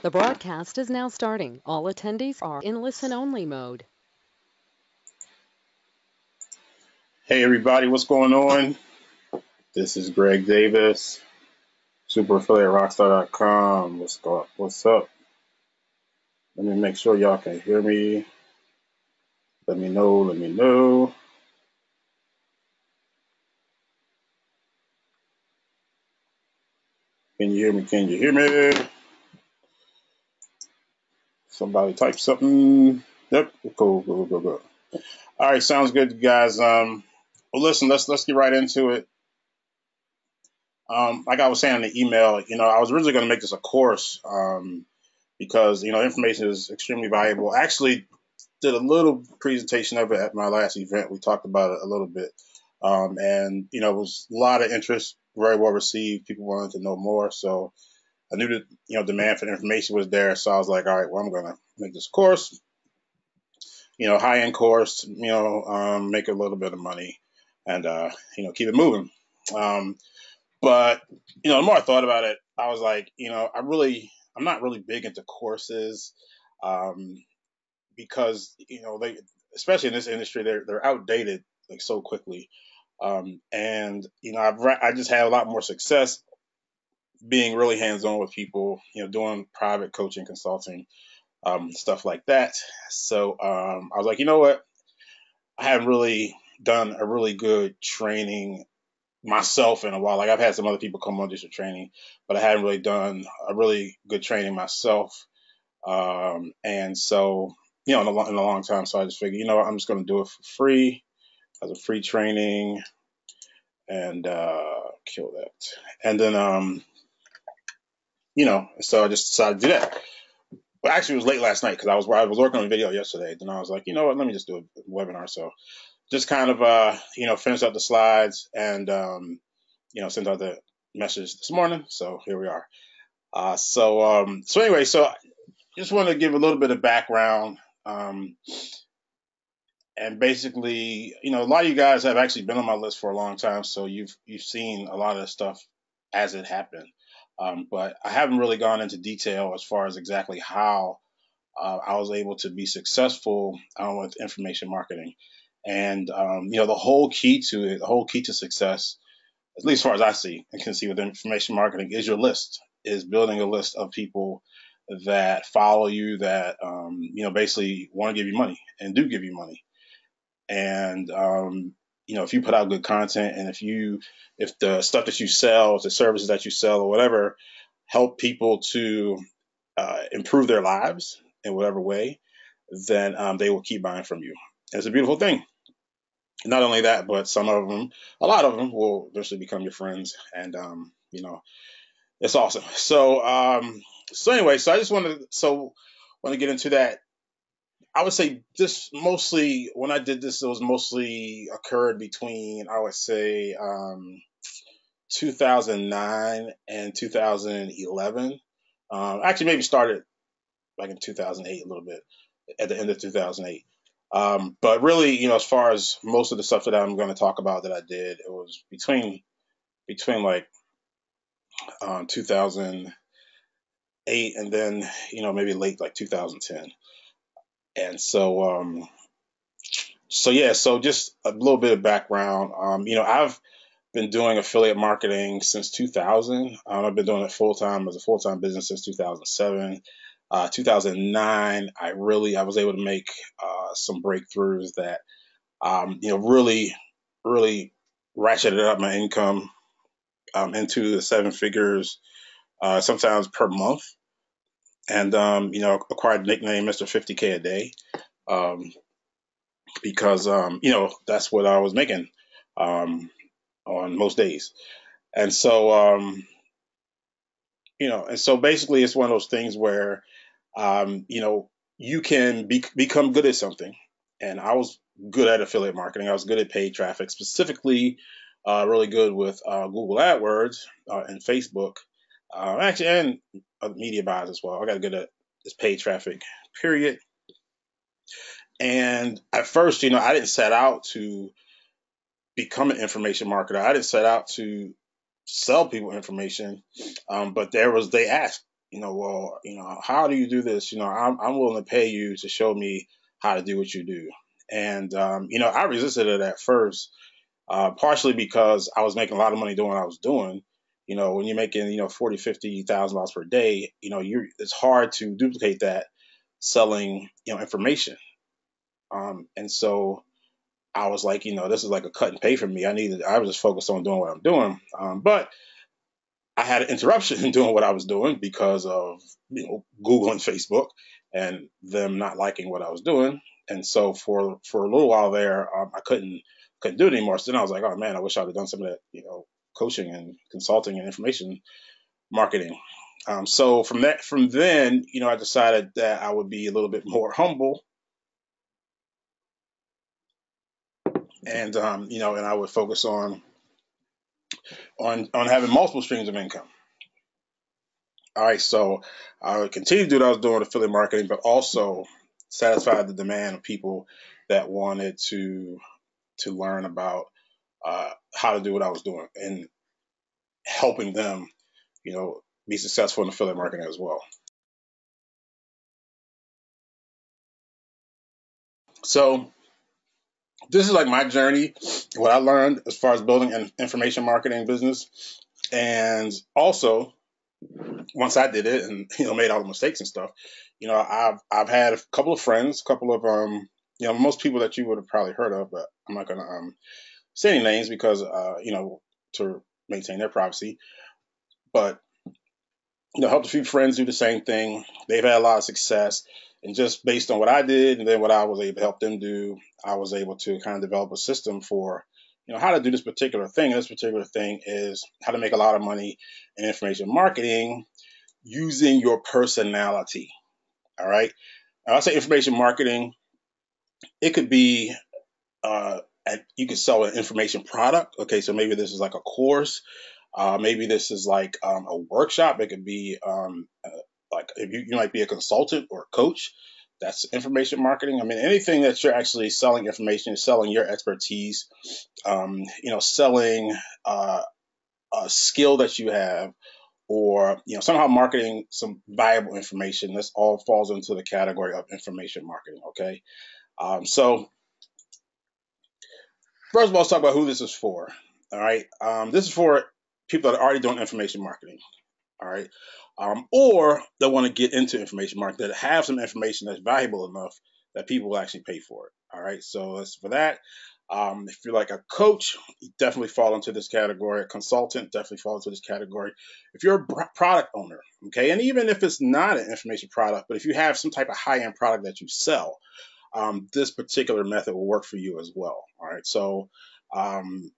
The broadcast is now starting. All attendees are in listen-only mode. Hey everybody, what's going on? This is Greg Davis, superaffiliaterockstar.com. What's up? Let me make sure y'all can hear me. Let me know. Can you hear me? Can you hear me? Somebody type something. Yep, cool. All right, sounds good, guys. Well, listen, let's get right into it. Like I was saying in the email, I was originally going to make this a course, because information is extremely valuable. I actually did a little presentation of it at my last event. We talked about it a little bit, and it was a lot of interest, very well received. People wanted to know more, so I knew that demand for information was there. So I was like, all right, well, I'm going to make this course, high end course, make a little bit of money, and keep it moving. But the more I thought about it, I was like, I'm not really big into courses, because they, especially in this industry, they're outdated like so quickly. And I just had a lot more success being really hands on with people, doing private coaching, consulting, stuff like that. So I was like, you know what, I haven't really done a really good training myself in a while. Like I've had some other people come on do some training, but I hadn't really done a really good training myself. And so, in a long time. So I just figured, I'm just going to do it for free as a free training and, kill that. And then, so I just decided to do that. But actually it was late last night because I was working on a video yesterday. Then I was like, you know what, let me just do a webinar. So just kind of, finish up the slides and, send out the message this morning. So here we are. So anyway, so just want to give a little bit of background. And basically, a lot of you guys have actually been on my list for a long time, so you've seen a lot of the stuff as it happened. But I haven't really gone into detail as far as exactly how I was able to be successful with information marketing. And the whole key to it, the whole key to success, at least as far as I see and can see with information marketing, is your list, is building a list of people that follow you, that basically want to give you money and do give you money. And if you put out good content, and if the stuff that you sell, the services that you sell or whatever, help people to improve their lives in whatever way, then they will keep buying from you. And it's a beautiful thing. Not only that, but a lot of them will eventually become your friends, and it's awesome. So anyway, so I just want to get into that. I would say this mostly, when I did this, it was mostly occurred between, I would say, 2009 and 2011. Actually, maybe started like in 2008, a little bit at the end of 2008. But really, as far as most of the stuff that I'm going to talk about that I did, it was between like 2008 and then, maybe late like 2010. And so yeah, so just a little bit of background. I've been doing affiliate marketing since 2000. I've been doing it full time as a full time business since 2007. 2009, I was able to make some breakthroughs that really ratcheted up my income into the seven figures, sometimes per month, and acquired the nickname Mr. 50K a day. Because that's what I was making on most days. And so and so basically it's one of those things where you can become good at something. And I was good at affiliate marketing. I was good at paid traffic, specifically really good with Google AdWords and Facebook, actually, and media buys as well. I got good at this paid traffic, period. And at first, I didn't set out to become an information marketer. I didn't set out to sell people information. But they asked, well, how do you do this? I'm willing to pay you to show me how to do what you do. And, I resisted it at first, partially because I was making a lot of money doing what I was doing. When you're making, 40, $50,000 per day, it's hard to duplicate that selling, information. And so I was like, this is like a cut and pay for me. I was just focused on doing what I'm doing. But I had an interruption in doing what I was doing because of Google and Facebook and them not liking what I was doing. And so for a little while there, I couldn't do it anymore. So then I was like, oh man, I wish I'd have done some of that, coaching and consulting and information marketing. So from then, I decided that I would be a little bit more humble, and and I would focus on having multiple streams of income. All right, so I would continue to do what I was doing with affiliate marketing, but also satisfy the demand of people that wanted to learn about how to do what I was doing and helping them, be successful in affiliate marketing as well. So this is like my journey, what I learned as far as building an information marketing business, and also once I did it and made all the mistakes and stuff, I've had a couple of friends, a couple of most people that you would have probably heard of, but I'm not gonna say any names because to maintain their privacy. But helped a few friends do the same thing. They've had a lot of success, and just based on what I did and then what I was able to help them do, I was able to kind of develop a system for how to do this particular thing. And this particular thing is how to make a lot of money in information marketing using your personality. All right. I'll say information marketing. It could be, you could sell an information product. Okay. So maybe this is like a course. Maybe this is like a workshop. It could be like if you might be a consultant or a coach. That's information marketing. I mean, anything that you're actually selling information, selling your expertise, selling a skill that you have, or somehow marketing some valuable information. This all falls into the category of information marketing. Okay, so first of all, let's talk about who this is for. All right, this is for people that are already doing information marketing. All right, or that want to get into information marketing, that have some information that's valuable enough that people will actually pay for it. All right, so that's for that. If you're like a coach, you definitely fall into this category. A consultant definitely falls into this category. If you're a product owner, okay, and even if it's not an information product, but if you have some type of high-end product that you sell, this particular method will work for you as well. All right, so um,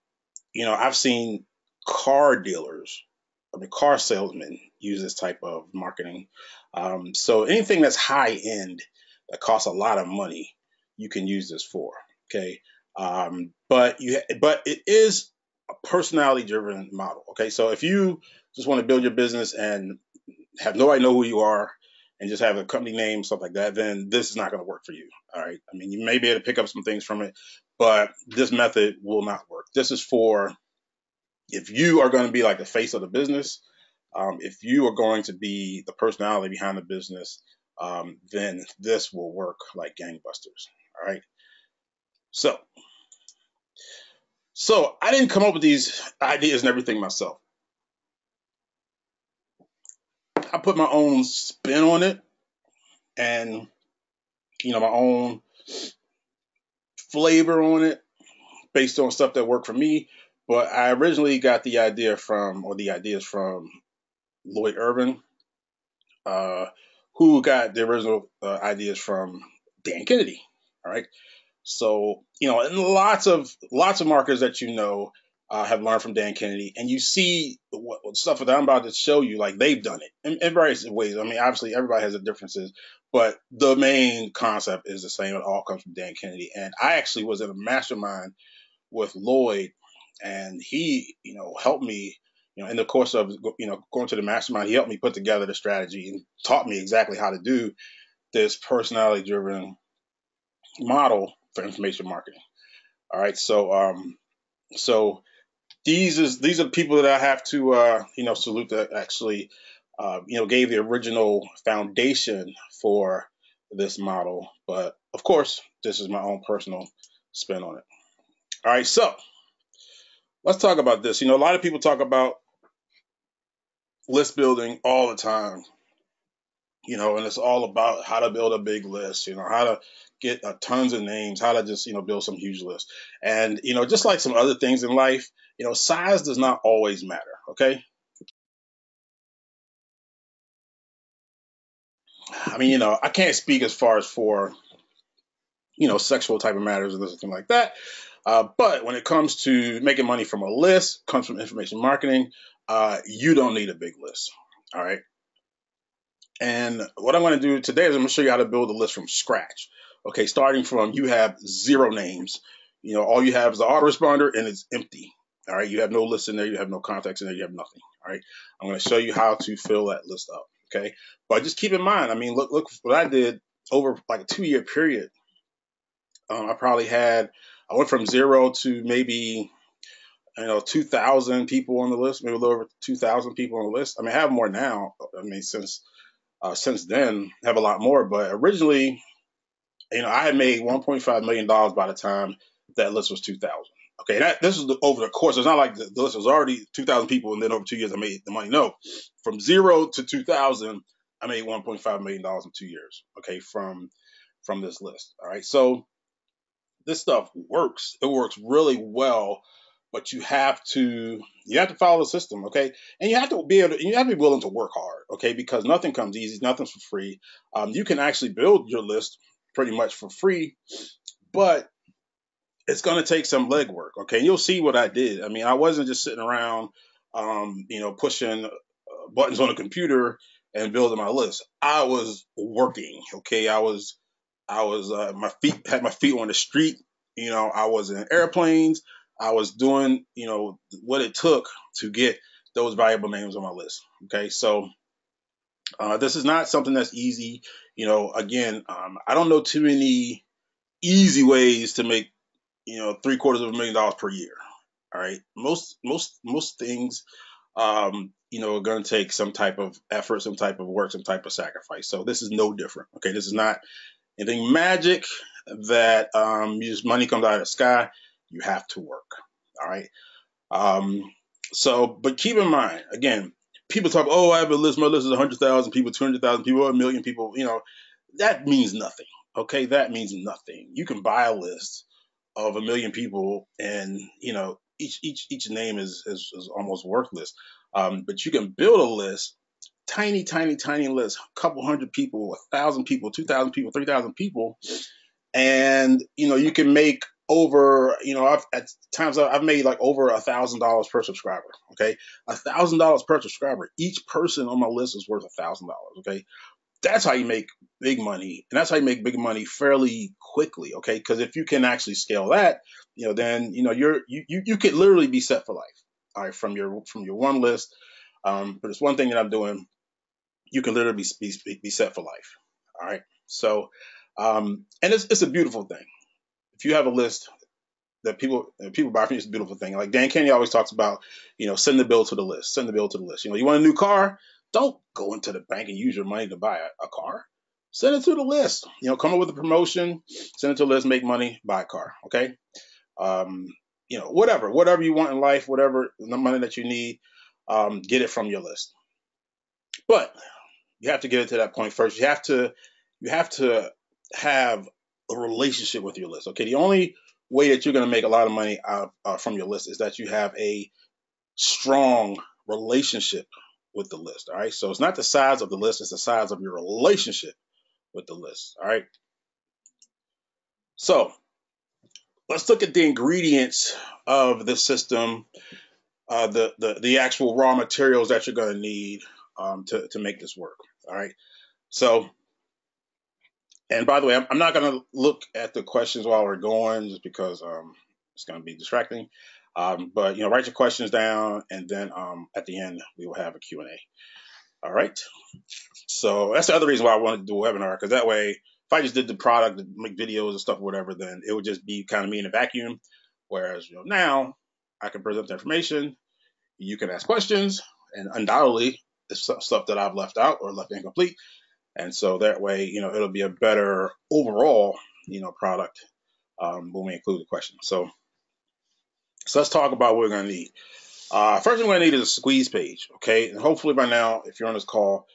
I've seen car dealers, car salesmen use this type of marketing. So anything that's high end that costs a lot of money, you can use this for. Okay, but it is a personality driven model. Okay, so if you just want to build your business and have nobody know who you are and just have a company name, stuff like that, then this is not going to work for you. All right. I mean, you may be able to pick up some things from it, but this method will not work. This is for if you are going to be like the face of the business, if you are going to be the personality behind the business, then this will work like gangbusters. All right. So, so I didn't come up with these ideas and everything myself. I put my own spin on it and, my own flavor on it based on stuff that worked for me. But I originally got the idea from, or the ideas from Lloyd Irvin, uh, who got the original ideas from Dan Kennedy. All right. So, and lots of marketers that have learned from Dan Kennedy, and you see what stuff that I'm about to show you, like they've done it in various ways. I mean, obviously everybody has their differences, but the main concept is the same. It all comes from Dan Kennedy, and I actually was in a mastermind with Lloyd, and he, helped me. In the course of going to the mastermind, he helped me put together the strategy and taught me exactly how to do this personality driven model for information marketing. All right, so these are people that I have to salute that actually gave the original foundation for this model. But of course, this is my own personal spin on it. All right, so let's talk about this. A lot of people talk about list building all the time, and it's all about how to build a big list, how to get tons of names, how to just, build some huge list. And, just like some other things in life, size does not always matter. Okay. I mean, I can't speak as far as for, sexual type of matters or something like that. But when it comes to making money from a list, comes from information marketing, you don't need a big list. All right. And what I'm going to do today is I'm going to show you how to build a list from scratch. Okay, starting from you have 0 names. All you have is the autoresponder and it's empty. All right, you have no list in there, you have no contacts in there, you have nothing. All right, I'm going to show you how to fill that list up. Okay, but just keep in mind, I mean, look what I did over like a 2-year period. I went from 0 to maybe 2,000 people on the list, maybe a little over 2,000 people on the list. I mean, I have more now. I mean, since then, have a lot more. But originally, I had made $1.5 million by the time that list was 2,000. Okay, this is over the course. It's not like the list was already 2,000 people, and then over 2 years I made the money. No, from 0 to 2,000, I made $1.5 million in 2 years. Okay, from this list. All right, so this stuff works. It works really well, but you have to follow the system, okay? And you have to be willing to work hard, okay? Because nothing comes easy, nothing's for free. You can actually build your list pretty much for free, but it's going to take some legwork, okay? You'll see what I did. I mean, I wasn't just sitting around, pushing buttons on a computer and building my list. I was working, okay? I was had my feet on the street. I was in airplanes. I was doing, what it took to get those valuable names on my list. Okay, so this is not something that's easy. Again, I don't know too many easy ways to make, $750,000 per year. All right, most things, are going to take some type of effort, some type of work, some type of sacrifice. So this is no different. Okay, this is not anything magic that money comes out of the sky. You have to work. All right. Um, but keep in mind, again, people talk, oh, I have a list. My list is 100,000 people, 200,000 people, a million people. That means nothing. Okay. That means nothing. You can buy a list of a million people and, each name is almost worthless. But you can build a list, tiny, tiny, tiny list, a couple hundred people, 1,000 people, 2,000 people, 3,000 people, and you can make over at times I've made like over $1,000 per subscriber. Okay, $1,000 per subscriber. Each person on my list is worth $1,000. Okay, that's how you make big money, and that's how you make big money fairly quickly. Okay, because if you can actually scale that, then you could literally be set for life. All right, from your one list. But it's one thing that I'm doing. You can literally be set for life. All right. So, and it's a beautiful thing. If you have a list that people buy from you, it's a beautiful thing. Like Dan Kennedy always talks about, send the bill to the list. Send the bill to the list. You want a new car? Don't go into the bank and use your money to buy a car. Send it to the list. Come up with a promotion. Send it to the list. Make money. Buy a car. Okay. Um, whatever you want in life, whatever the money that you need, get it from your list. But you have to get it to that point first. You have to have a relationship with your list. Okay, the only way that you're going to make a lot of money from your list is that you have a strong relationship with the list. All right, so it's not the size of the list; it's the size of your relationship with the list. All right, so let's look at the ingredients of the system, the actual raw materials that you're going to need to make this work. All right, so. And by the way, I'm not going to look at the questions while we're going, just because it's going to be distracting. But write your questions down, and then at the end we will have a Q&A. All right. So that's the other reason why I wanted to do a webinar, because that way, if I just did the product, make videos and stuff, or whatever, then it would just be kind of me in a vacuum. Whereas now I can present the information, you can ask questions, and undoubtedly stuff that I've left out or left incomplete. And so that way, it'll be a better overall, product when we include the question. So let's talk about what we're going to need. First thing we're going to need is a squeeze page. Okay. And hopefully by now, if you're on this call,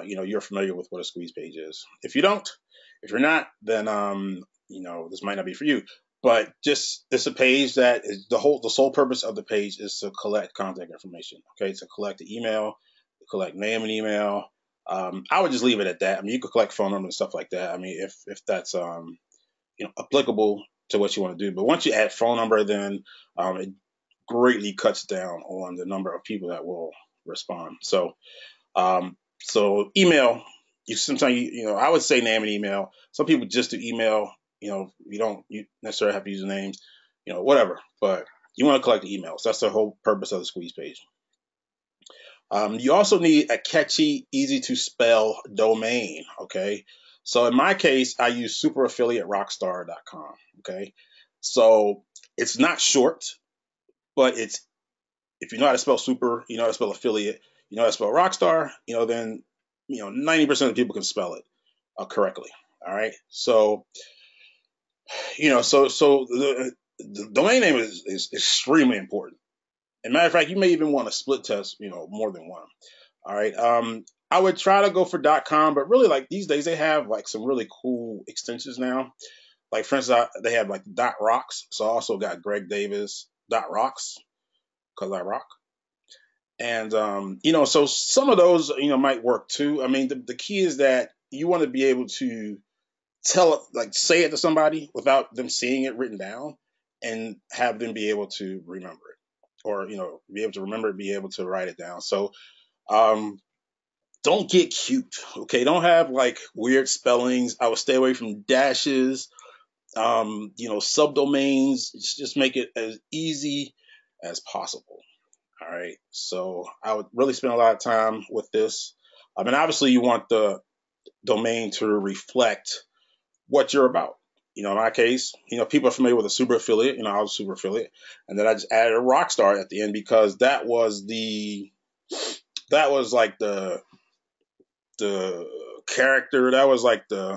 you're familiar with what a squeeze page is. If you're not, then, this might not be for you. But just it's a page that is the sole purpose of the page is to collect contact information. Okay, to collect the email, to collect name and email. I would just leave it at that. I mean, you could collect phone number and stuff like that. I mean, if that's applicable to what you want to do. But once you add phone number, then it greatly cuts down on the number of people that will respond. So email, I would say name and email. Some people just do email. You don't necessarily have to use names, whatever. But you want to collect the emails. That's the whole purpose of the squeeze page. You also need a catchy, easy to spell domain. Okay. So in my case, I use superaffiliaterockstar.com. Okay. So it's not short, but if you know how to spell super, you know how to spell affiliate, you know how to spell rockstar, then 90% of people can spell it correctly. All right. So the domain name is extremely important. As a matter of fact, you may even want to split test, more than one. All right. I would try to go for .com, but really, like these days, they have like some really cool extensions now. Like for instance, they have like .rocks. So I also got Greg Davis .rocks because I rock. And so some of those, might work too. I mean, the key is that you want to be able to tell it, like say it to somebody without them seeing it written down, and have them be able to remember it, or be able to remember it, be able to write it down. So um, don't get cute, okay? Don't have like weird spellings. I would stay away from dashes. Subdomains. Just make it as easy as possible. All right. So I would really spend a lot of time with this. I mean, obviously, you want the domain to reflect what you're about. In my case, people are familiar with a super affiliate. I was a super affiliate, and then I just added a rock star at the end because that was like the character. That was like the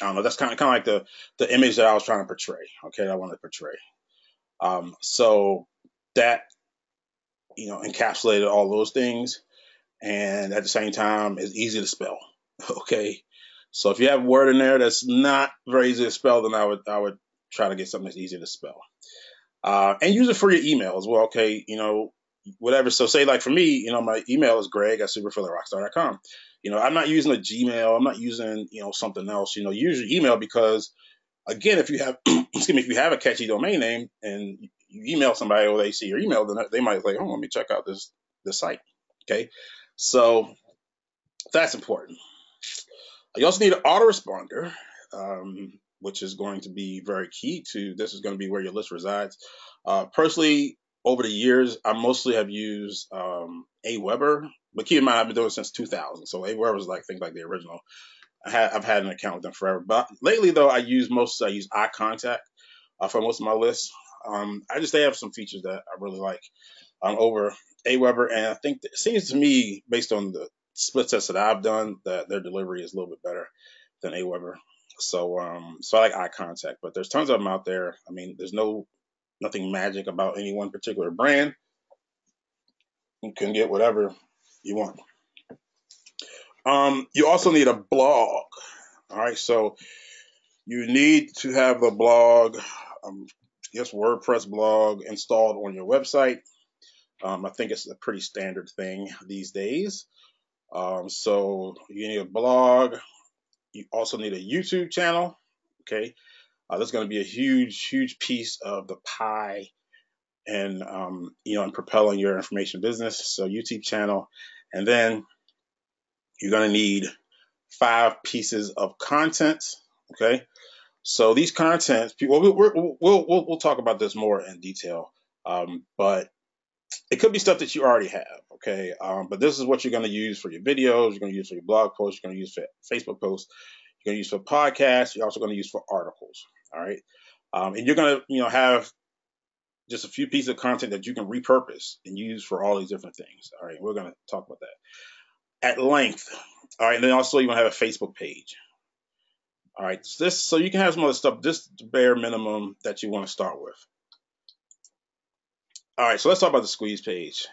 I don't know. That's kind of like the image that I was trying to portray. Okay, that I wanted to portray. So that encapsulated all those things, and at the same time is easy to spell. Okay, so if you have a word in there that's not very easy to spell, then I would try to get something that's easy to spell, and use it for your email as well. Okay, whatever. So say like for me, my email is greg@superaffiliaterockstar.com. I'm not using a Gmail. I'm not using something else. Use your email because again, if you have excuse me, if you have a catchy domain name and you email somebody or they see your email, then they might say, "Oh, let me check out this site." Okay, so that's important. You also need an autoresponder, which is going to be very key to this. Is going to be where your list resides. Personally, over the years, I mostly have used Aweber, but keep in mind I've been doing it since 2000. So Aweber is like things like the original. I've had an account with them forever. But lately, though, I use iContact for most of my lists. They have some features that I really like over Aweber, and I think it seems to me, based on the split tests that I've done, that their delivery is a little bit better than Aweber. So I like iContact, but there's tons of them out there. I mean, there's nothing magic about any one particular brand. You can get whatever you want. You also need a blog. All right, so you need to have a blog, WordPress blog installed on your website. I think it's a pretty standard thing these days. So you need a blog. You also need a YouTube channel. Okay, that's going to be a huge, huge piece of the pie, and in propelling your information business. So YouTube channel, and then you're going to need 5 pieces of content. Okay, so these contents, people, we'll talk about this more in detail, but it could be stuff that you already have. Okay, but this is what you're going to use for your videos. You're going to use for your blog posts. You're going to use for Facebook posts. You're going to use for podcasts. You're also going to use for articles. All right, and you're going to have just a few pieces of content that you can repurpose and use for all these different things. All right, we're going to talk about that at length. All right, and then also you want to have a Facebook page. All right, this so you can have some other stuff, just the bare minimum that you want to start with. All right, so let's talk about the squeeze page.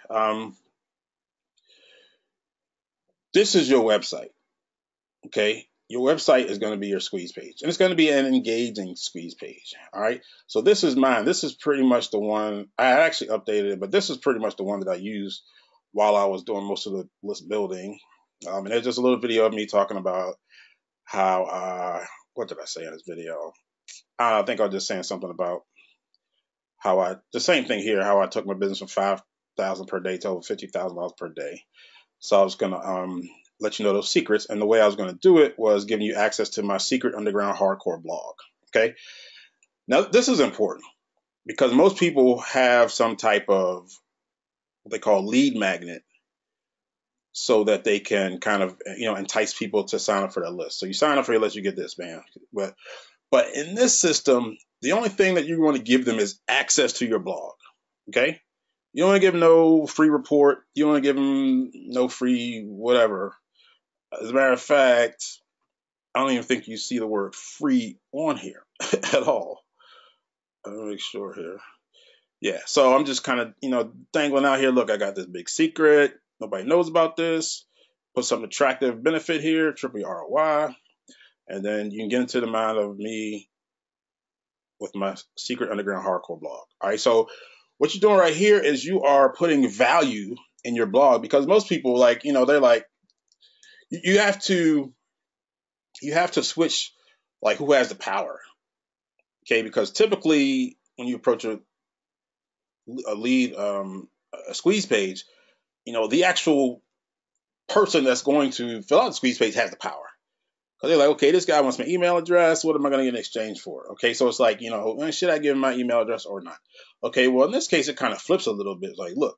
This is your website. Okay, your website is going to be your squeeze page, and it's going to be an engaging squeeze page. All right, so this is mine. This is pretty much the one I actually updated it, but this is pretty much the one that I used while I was doing most of the list building. And there's just a little video of me talking about how what did I say in this video? I think I was just saying something about how the same thing here, how I took my business from 5,000 per day to over $50,000 per day. So I was gonna let you know those secrets, and the way I was gonna do it was giving you access to my secret underground hardcore blog. Okay, now this is important because most people have some type of what they call lead magnet, so that they can kind of entice people to sign up for their list. So you sign up for your list, you get this, man. But in this system, the only thing that you want to give them is access to your blog. Okay, you don't want to give them no free report. You don't want to give them no free whatever. As a matter of fact, I don't even think you see the word free on here at all. Let me make sure here. Yeah, so I'm just kind of, dangling out here. Look, I got this big secret. Nobody knows about this. Put some attractive benefit here, triple ROI. And then you can get into the mind of me with my secret underground hardcore blog. All right, so what you're doing right here is you are putting value in your blog, because most people, they're like, you have to switch, like, who has the power. Okay, because typically when you approach a lead, a squeeze page, the actual person that's going to fill out the squeeze page has the power. Because they're like, okay, this guy wants my email address. What am I going to get in exchange for? Okay, so it's like, should I give him my email address or not? Okay, well, in this case, it kind of flips a little bit. It's like, look,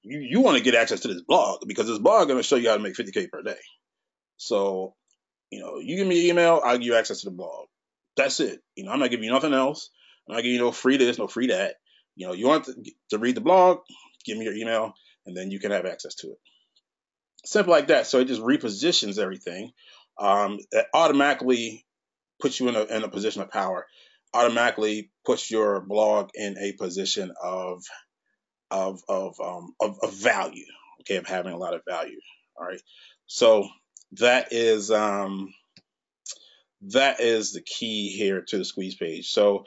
you want to get access to this blog, because this blog is going to show you how to make 50K per day. So, you give me your email, I'll give you access to the blog. That's it. I'm not giving you nothing else. I'm not giving you no free this, no free that. You want to read the blog, give me your email, and then you can have access to it. Simple like that. So it just repositions everything. It automatically puts you in a position of power. Automatically puts your blog in a position of value. Okay, of having a lot of value. All right. So that is the key here to the squeeze page. So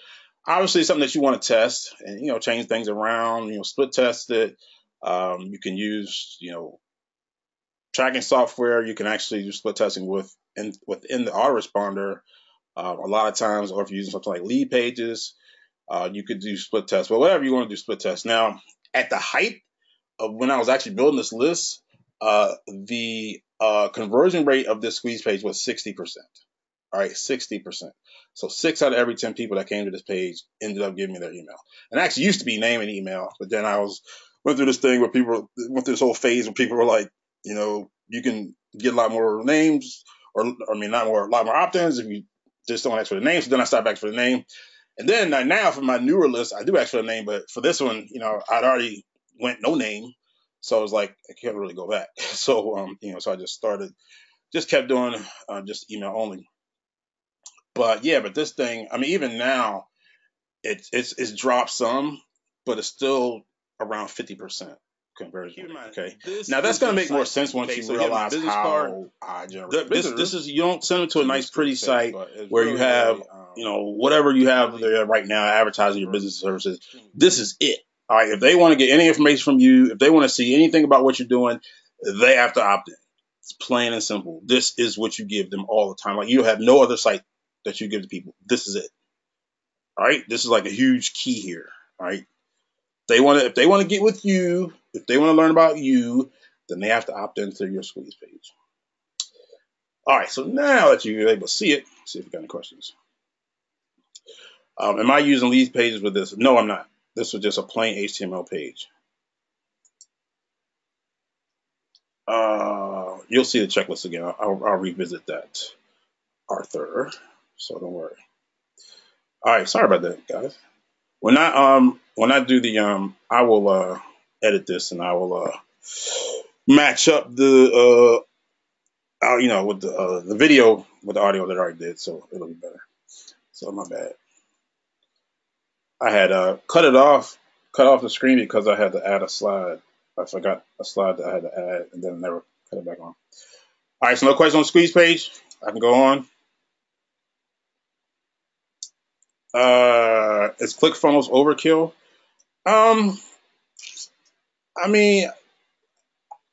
obviously something that you want to test and change things around. Split test it. You can use tracking software. You can actually do split testing within the autoresponder. A lot of times, or if you're using something like lead pages, you could do split tests. But whatever you want to do, split tests. Now, at the height of when I was actually building this list, the conversion rate of this squeeze page was 60%. All right, 60%. So 6 out of every 10 people that came to this page ended up giving me their email. And it actually used to be name and email, but then went through this thing where people went through this whole phase where people were like, you can get a lot more names, or I mean, a lot more opt-ins if you just don't ask for the name. So then I stopped asking for the name. And then now for my newer list, I do ask for the name, but for this one, I'd already went no name. So I was like, I can't really go back. So, so I just kept doing just email only. But yeah, but this thing, I mean, even now it's dropped some, but it's still around 50% conversion. Okay. Now that's going to make more sense once you realize how I generate business. This is, you don't send them to a nice, pretty site where you have, whatever you have there right now, advertising your business services. This is it. All right. If they want to get any information from you, if they want to see anything about what you're doing, they have to opt in. It's plain and simple. This is what you give them all the time. Like, you have no other site that you give to people. This is it. All right. This is like a huge key here. All right. If they want to get with you, if they want to learn about you, then they have to opt into your squeeze page. All right. So now that you're able to see it, see if you got any questions. Am I using lead pages with this? No, I'm not. This was just a plain HTML page. You'll see the checklist again. I'll revisit that, Arthur. So don't worry. All right. Sorry about that, guys. when I do the I will edit this and I will match up the with the video with the audio that I already did, so it'll be better. So my bad. I had cut off the screen because I had to add a slide. I forgot a slide that I had to add, and then never cut it back on. All right, so no question on the squeeze page. I can go on. Is ClickFunnels overkill? Um, I mean,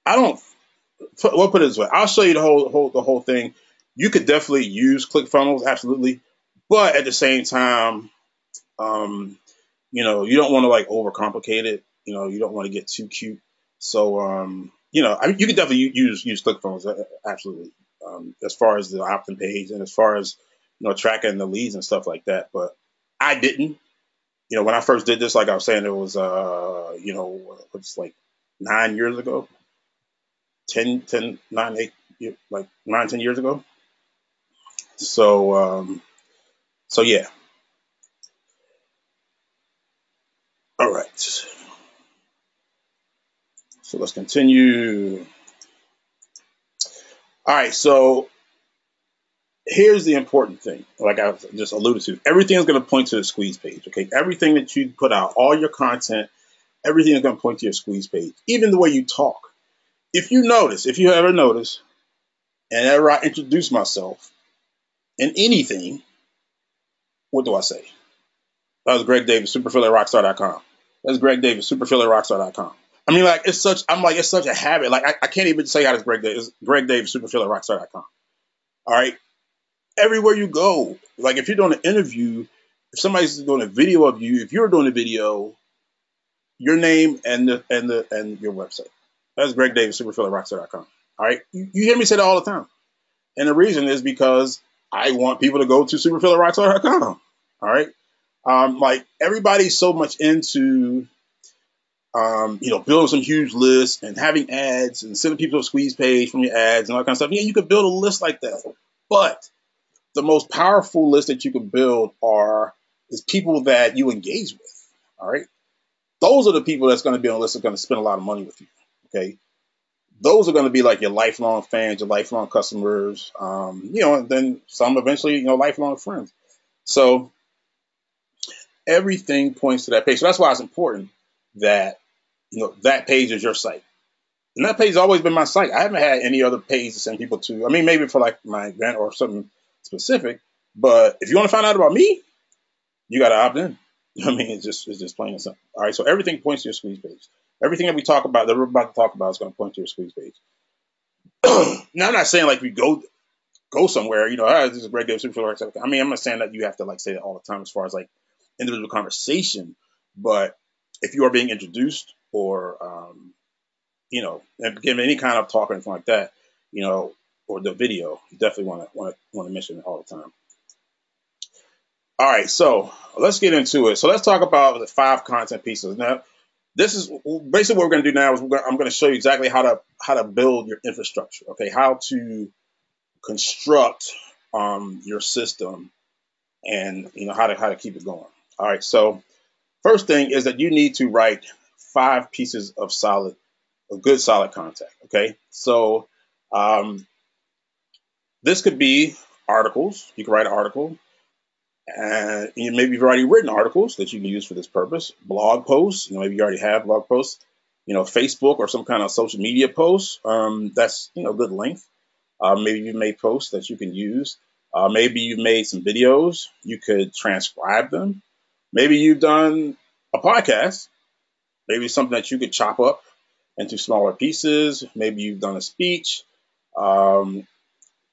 I don't. We'll put it this way. I'll show you the whole thing. You could definitely use ClickFunnels, absolutely, but at the same time, um, you don't want to like overcomplicate it. You don't want to get too cute. So, I mean, you could definitely use ClickFunnels, absolutely. As far as the opt-in page and as far as tracking the leads and stuff like that. But I didn't. When I first did this, like I was saying, it was it's like 9 years ago, 8, like 9, 10 years ago. So yeah. All right. So let's continue. All right. So here's the important thing. Like I just alluded to, everything is going to point to the squeeze page. Okay. Everything that you put out, all your content, everything is going to point to your squeeze page. Even the way you talk. If you ever notice, and ever I introduce myself in anything, what do I say? That was Greg Davis, Superfill at Rockstar.com. That's Greg Davis, Superfill at Rockstar.com. I mean, like it's such a habit. Like I can't even say how it's Greg Davis. Greg Davis, Superfill at Rockstar.com. All right. Everywhere you go, like if you're doing an interview, if somebody's doing a video of you, if you're doing a video, your name and your website. That's Greg Davis, Superfill at Rockstar.com. All right. You hear me say that all the time. And the reason is because I want people to go to Superfill at Rockstar.com. All right. Like everybody's so much into building some huge lists and having ads and sending people to a squeeze page from your ads and all that kind of stuff. Yeah, you could build a list like that. But the most powerful list that you can build is people that you engage with. All right. Those are the people that's going to be on the list that are going to spend a lot of money with you. Okay. Those are going to be like your lifelong fans, your lifelong customers, and then some eventually, lifelong friends. So everything points to that page. So that's why it's important that, that page is your site. And that page has always been my site. I haven't had any other page to send people to. I mean, maybe for like my event or something specific. But if you want to find out about me, you got to opt in. I mean, it's just plain and simple. All right. So everything points to your squeeze page. Everything that we're about to talk about is going to point to your squeeze page. Now, I'm not saying like we go somewhere, this is a great day, super. I mean, I'm not saying that you have to like say that all the time as far as like individual conversation, but if you are being introduced or, and given any kind of talk or anything like that, or the video, you definitely want to mention it all the time. All right, so let's get into it. So let's talk about the 5 content pieces. Now, this is basically what we're going to do now is I'm going to show you exactly how to build your infrastructure. Okay, how to construct your system and how to keep it going. All right, so first thing is that you need to write 5 pieces of good solid content. Okay, so this could be articles. You can write an article, and maybe you've already written articles that you can use for this purpose. Blog posts, maybe you already have blog posts. Facebook or some kind of social media posts. That's good length. Maybe you've made posts that you can use. Maybe you've made some videos. You could transcribe them. Maybe you've done a podcast. Maybe something that you could chop up into smaller pieces. Maybe you've done a speech. Um,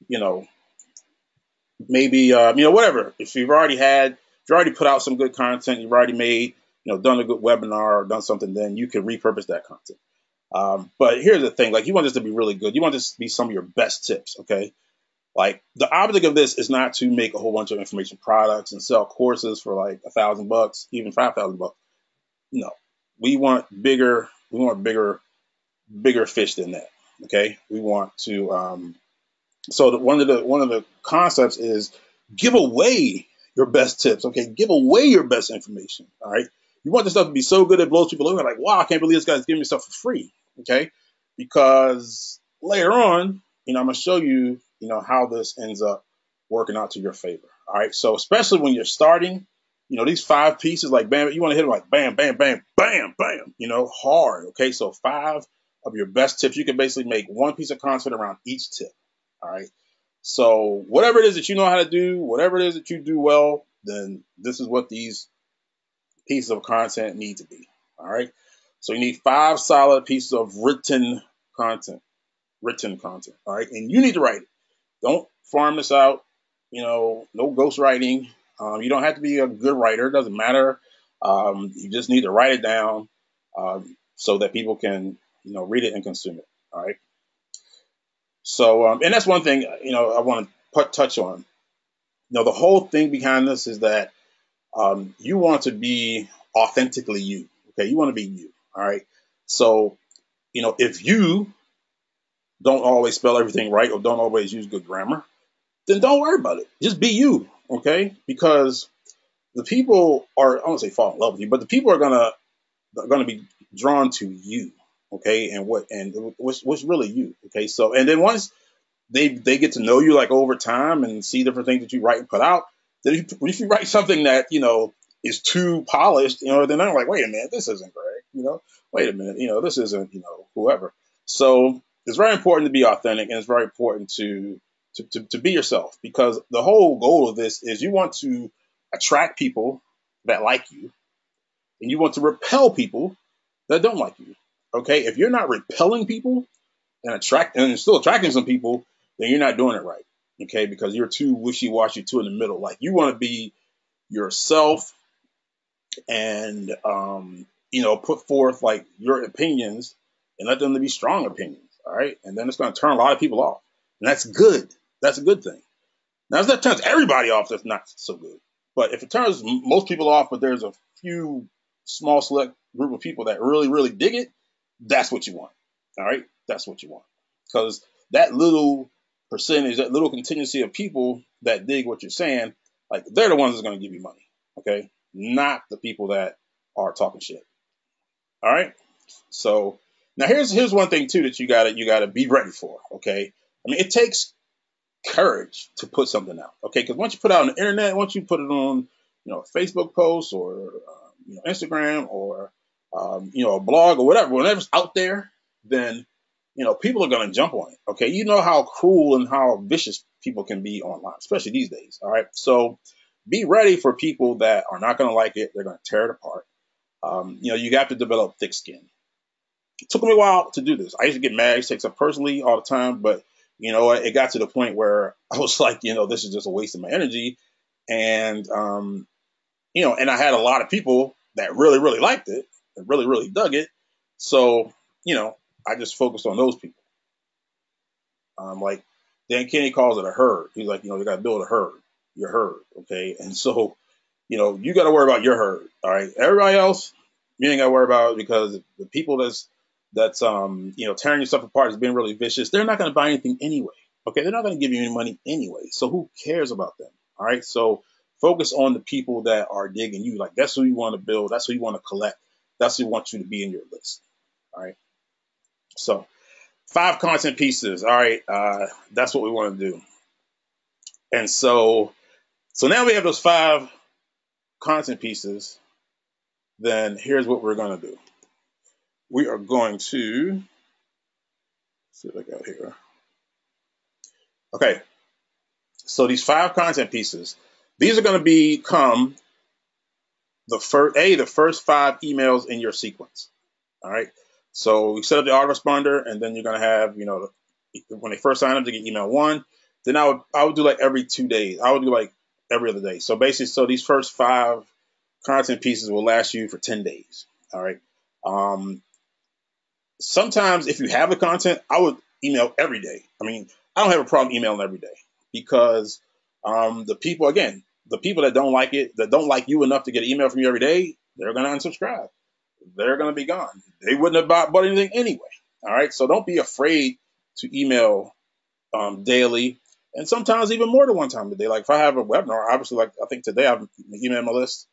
you know, Maybe whatever. If you've already put out some good content, you've already made, done a good webinar or done something, then you can repurpose that content. But here's the thing: like you want this to be really good. You want this to be some of your best tips. Okay. Like the object of this is not to make a whole bunch of information products and sell courses for like $1,000, even $5,000. No, we want bigger. We want bigger fish than that. Okay, we want to. So one of the concepts is give away your best tips. Okay, give away your best information. All right, you want this stuff to be so good it blows people away. Like, wow, I can't believe this guy's giving me stuff for free. Okay, because later on, I'm gonna show you, how this ends up working out to your favor. All right, so especially when you're starting, these 5 pieces, like bam, you want to hit them like bam, bam, bam, bam, bam, hard. Okay, so 5 of your best tips. You can basically make one piece of content around each tip. All right. So whatever it is that you know how to do, whatever it is that you do well, then this is what these pieces of content need to be. All right. So you need 5 solid pieces of content, written content. All right. And you need to write it. Don't farm this out. No ghostwriting. You don't have to be a good writer. It doesn't matter. You just need to write it down so that people can, read it and consume it. All right. So, and that's one thing, I want to touch on. The whole thing behind this is that you want to be authentically you. Okay, you want to be you. All right. So, if you don't always spell everything right or don't always use good grammar, then don't worry about it. Just be you. Okay, because the people are, I don't say fall in love with you, but the people are gonna be drawn to you. Okay, and what's really you. Okay, so and then once they get to know you like over time and see different things that you write and put out. Then if you write something that is too polished, then I'm like, wait a minute, this isn't Greg. Wait a minute, this isn't whoever. So it's very important to be authentic, and it's very important to be yourself, because the whole goal of this is you want to attract people that like you, and you want to repel people that don't like you. Okay, if you're not repelling people and still attracting some people, then you're not doing it right. Okay, because you're too wishy-washy, too in the middle. Like, you want to be yourself and put forth like your opinions and let them to be strong opinions. All right, and then it's going to turn a lot of people off, and that's good. That's a good thing. Now, if that turns everybody off, that's not so good. But if it turns most people off, but there's a few small select group of people that really, really dig it, that's what you want. All right, that's what you want, because that little percentage, that little contingency of people that dig what you're saying, like, they're the ones that's going to give you money. Okay, not the people that are talking shit. All right. So now here's one thing too that you gotta be ready for. Okay, I mean, it takes courage to put something out. Okay, because once you put it out on the internet, once you put it on, a Facebook post or Instagram or a blog or whatever, whenever it's out there, then people are going to jump on it. Okay, you know how cruel and how vicious people can be online, especially these days. All right, so be ready for people that are not going to like it. They're going to tear it apart. You have to develop thick skin. It took me a while to do this. I used to get mad. I used to take stuff personally all the time, but it got to the point where I was like, this is just a waste of my energy. And, and I had a lot of people that really, really liked it and really, really dug it. So, I just focused on those people. Like Dan Kenny calls it a herd. He's like, you got to build a herd, your herd. Okay. And so, you got to worry about your herd. All right. Everybody else, you ain't got to worry about it, because the people that's tearing yourself apart is being really vicious. They're not going to buy anything anyway. Okay. They're not going to give you any money anyway. So who cares about them? All right. So focus on the people that are digging you. Like, that's who you want to build. That's who you want to collect. That's who want you to be in your list. All right. So 5 content pieces. All right. That's what we want to do. And so now we have those 5 content pieces. Then here's what we're going to do. We are going to see what I got here. Okay. So these 5 content pieces, these are going to become the first 5 emails in your sequence. All right. So you set up the autoresponder, and then you're going to have, when they first sign up, they get email 1. Then I would do like every 2 days. I would do like every other day. So basically, these first 5 content pieces will last you for 10 days. All right. Sometimes if you have the content, I would email every day. I mean, I don't have a problem emailing every day, because the people that don't like it, that don't like you enough to get an email from you every day, they're going to unsubscribe. They're going to be gone. They wouldn't have bought anything anyway. All right. So don't be afraid to email daily and sometimes even more than one time a day. Like if I have a webinar, obviously, like I think today I've emailed my list,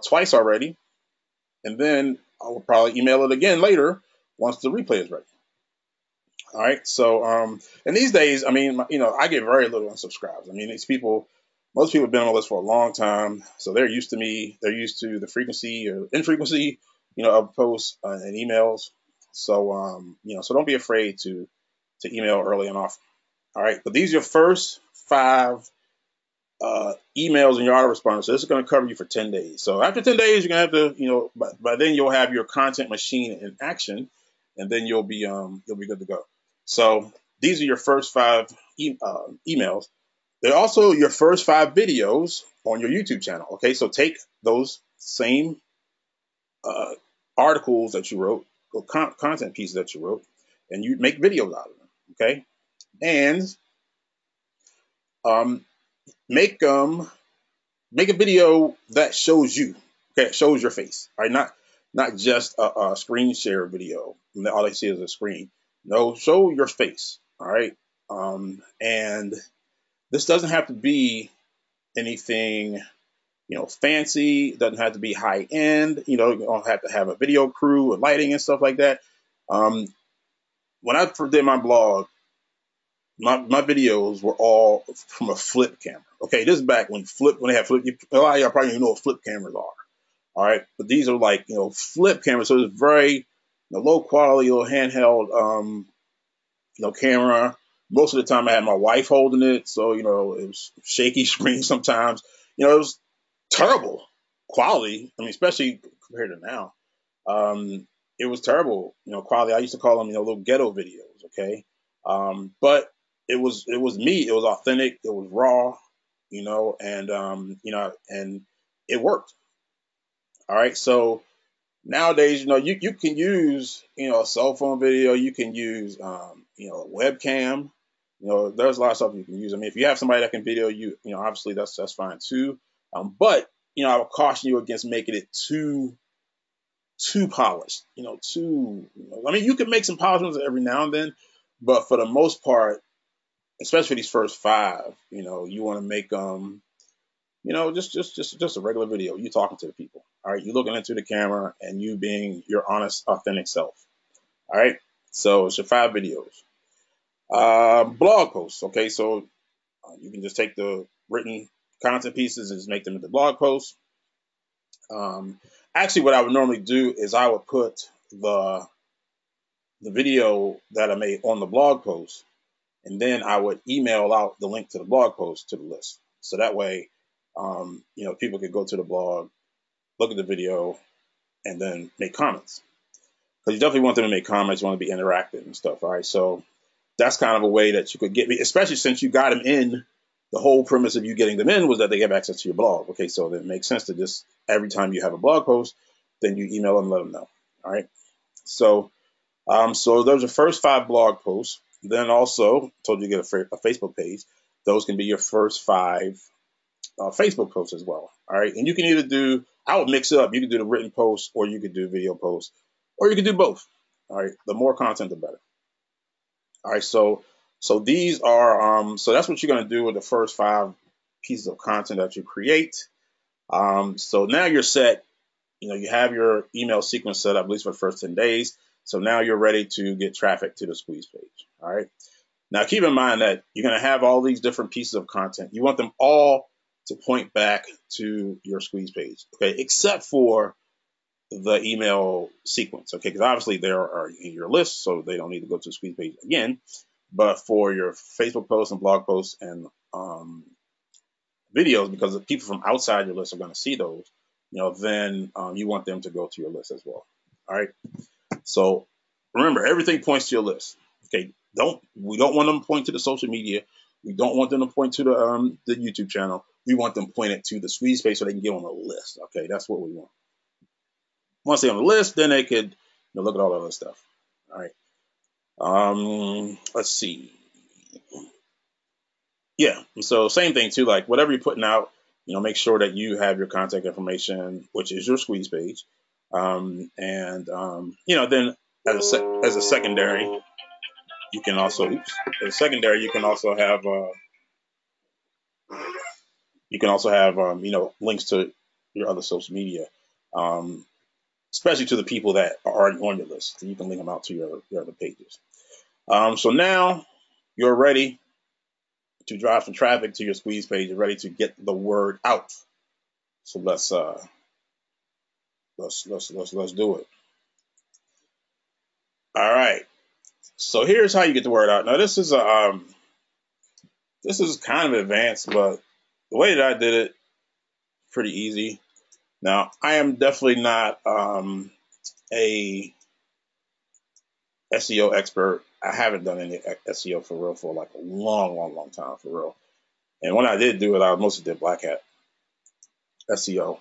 twice already, and then I will probably email it again later once the replay is ready. All right. So, and these days, I mean, I get very little unsubscribes. I mean, these people, most people have been on my list for a long time, so they're used to me. They're used to the frequency or infrequency, of posts and emails. So, so don't be afraid to email early and often. All right. But these are your first 5 emails in your autoresponder. So this is going to cover you for 10 days. So after 10 days, you're going to have to, by then you'll have your content machine in action, and then you'll be good to go. So these are your first 5 emails. They're also your first 5 videos on your YouTube channel. Okay, so take those same uh, articles that you wrote, or content pieces that you wrote, and you make videos out of them. Okay, and um, make make a video that shows you. Okay, it shows your face. All right, not just a screen share video. All they see is a screen. No, show your face. All right, and this doesn't have to be anything fancy. It doesn't have to be high end. You don't have to have a video crew and lighting and stuff like that. Um, when I did my blog, my videos were all from a flip camera. Okay, this is back when they had flip. A lot of y'all probably don't know what flip cameras are. All right, but these are like flip cameras, so it's very low quality, little handheld camera. Most of the time, I had my wife holding it, so it was shaky screen sometimes. It was terrible quality. I mean, especially compared to now. It was terrible, quality. I used to call them, little ghetto videos. Okay, but it was me. It was authentic. It was raw, and it worked. All right, so nowadays, you can use, a cell phone video. You can use, a webcam. There's a lot of stuff you can use. I mean, if you have somebody that can video you, obviously that's fine too. But I would caution you against making it too polished. I mean, you can make some polished ones every now and then, but for the most part, especially for these first 5, you want to make just a regular video. You talking to the people. All right, you looking into the camera and you being your honest, authentic self. All right, so it's your 5 videos. Blog posts. Okay, so you can just take the written content pieces and just make them into blog posts. Actually, what I would normally do is I would put the video that I made on the blog post, and then I would email out the link to the blog post to the list. So that way, people could go to the blog, look at the video, and then make comments. Because you definitely want them to make comments. You want to be interactive and stuff. All right. So that's kind of a way that you could get me, especially since you got them in. The whole premise of you getting them in was that they have access to your blog. Okay. So it makes sense to just every time you have a blog post, then you email them and let them know. All right. So those are first 5 blog posts. Then also told you to get a Facebook page. Those can be your first 5 Facebook posts as well. All right, and you can either do. I would mix it up. You can do the written posts, or you could do video posts, or you can do both. All right, the more content, the better. All right, so these are so that's what you're going to do with the first 5 pieces of content that you create. So now you're set. You have your email sequence set up at least for the first 10 days. So now you're ready to get traffic to the squeeze page. All right. Now keep in mind that you're going to have all these different pieces of content. You want them all to point back to your squeeze page. Okay. Except for the email sequence. Okay. Because obviously they are in your list, so they don't need to go to the squeeze page again. But for your Facebook posts and blog posts and videos, because the people from outside your list are going to see those, then you want them to go to your list as well. All right. So remember, everything points to your list. Okay. We don't want them to point to the social media. We don't want them to point to the YouTube channel. We want them pointed to the squeeze page so they can get on the list. Okay. That's what we want. Once they're on the list, then they could look at all the other stuff. All right. Let's see. Yeah. So same thing too, like whatever you're putting out, make sure that you have your contact information, which is your squeeze page. Then as a secondary, you can also, have, You can also have links to your other social media, um, especially to the people that are already on your list. So you can link them out to your other pages. So now you're ready to drive some traffic to your squeeze page. You're ready to get the word out. So let's do it. All right. So here's how you get the word out. Now this is kind of advanced, but the way that I did it, pretty easy. Now I am definitely not a SEO expert. I haven't done any SEO for real for like a long time for real. And when I did do it, I mostly did black hat SEO.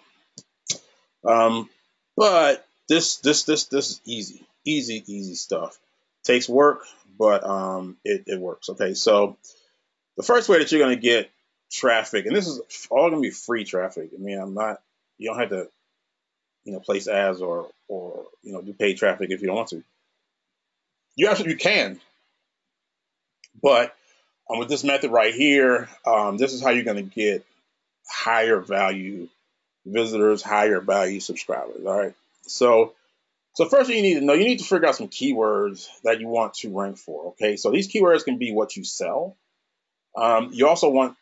Um, but this is easy stuff. Takes work, but it works. Okay, so the first way that you're going to get traffic, and this is all going to be free traffic. I mean, you don't have to place ads or do paid traffic if you don't want to. You can, but with this method right here, this is how you're going to get higher value visitors, higher value subscribers. All right. So first thing you need to know, you need to figure out some keywords that you want to rank for. Okay. So these keywords can be what you sell. You also want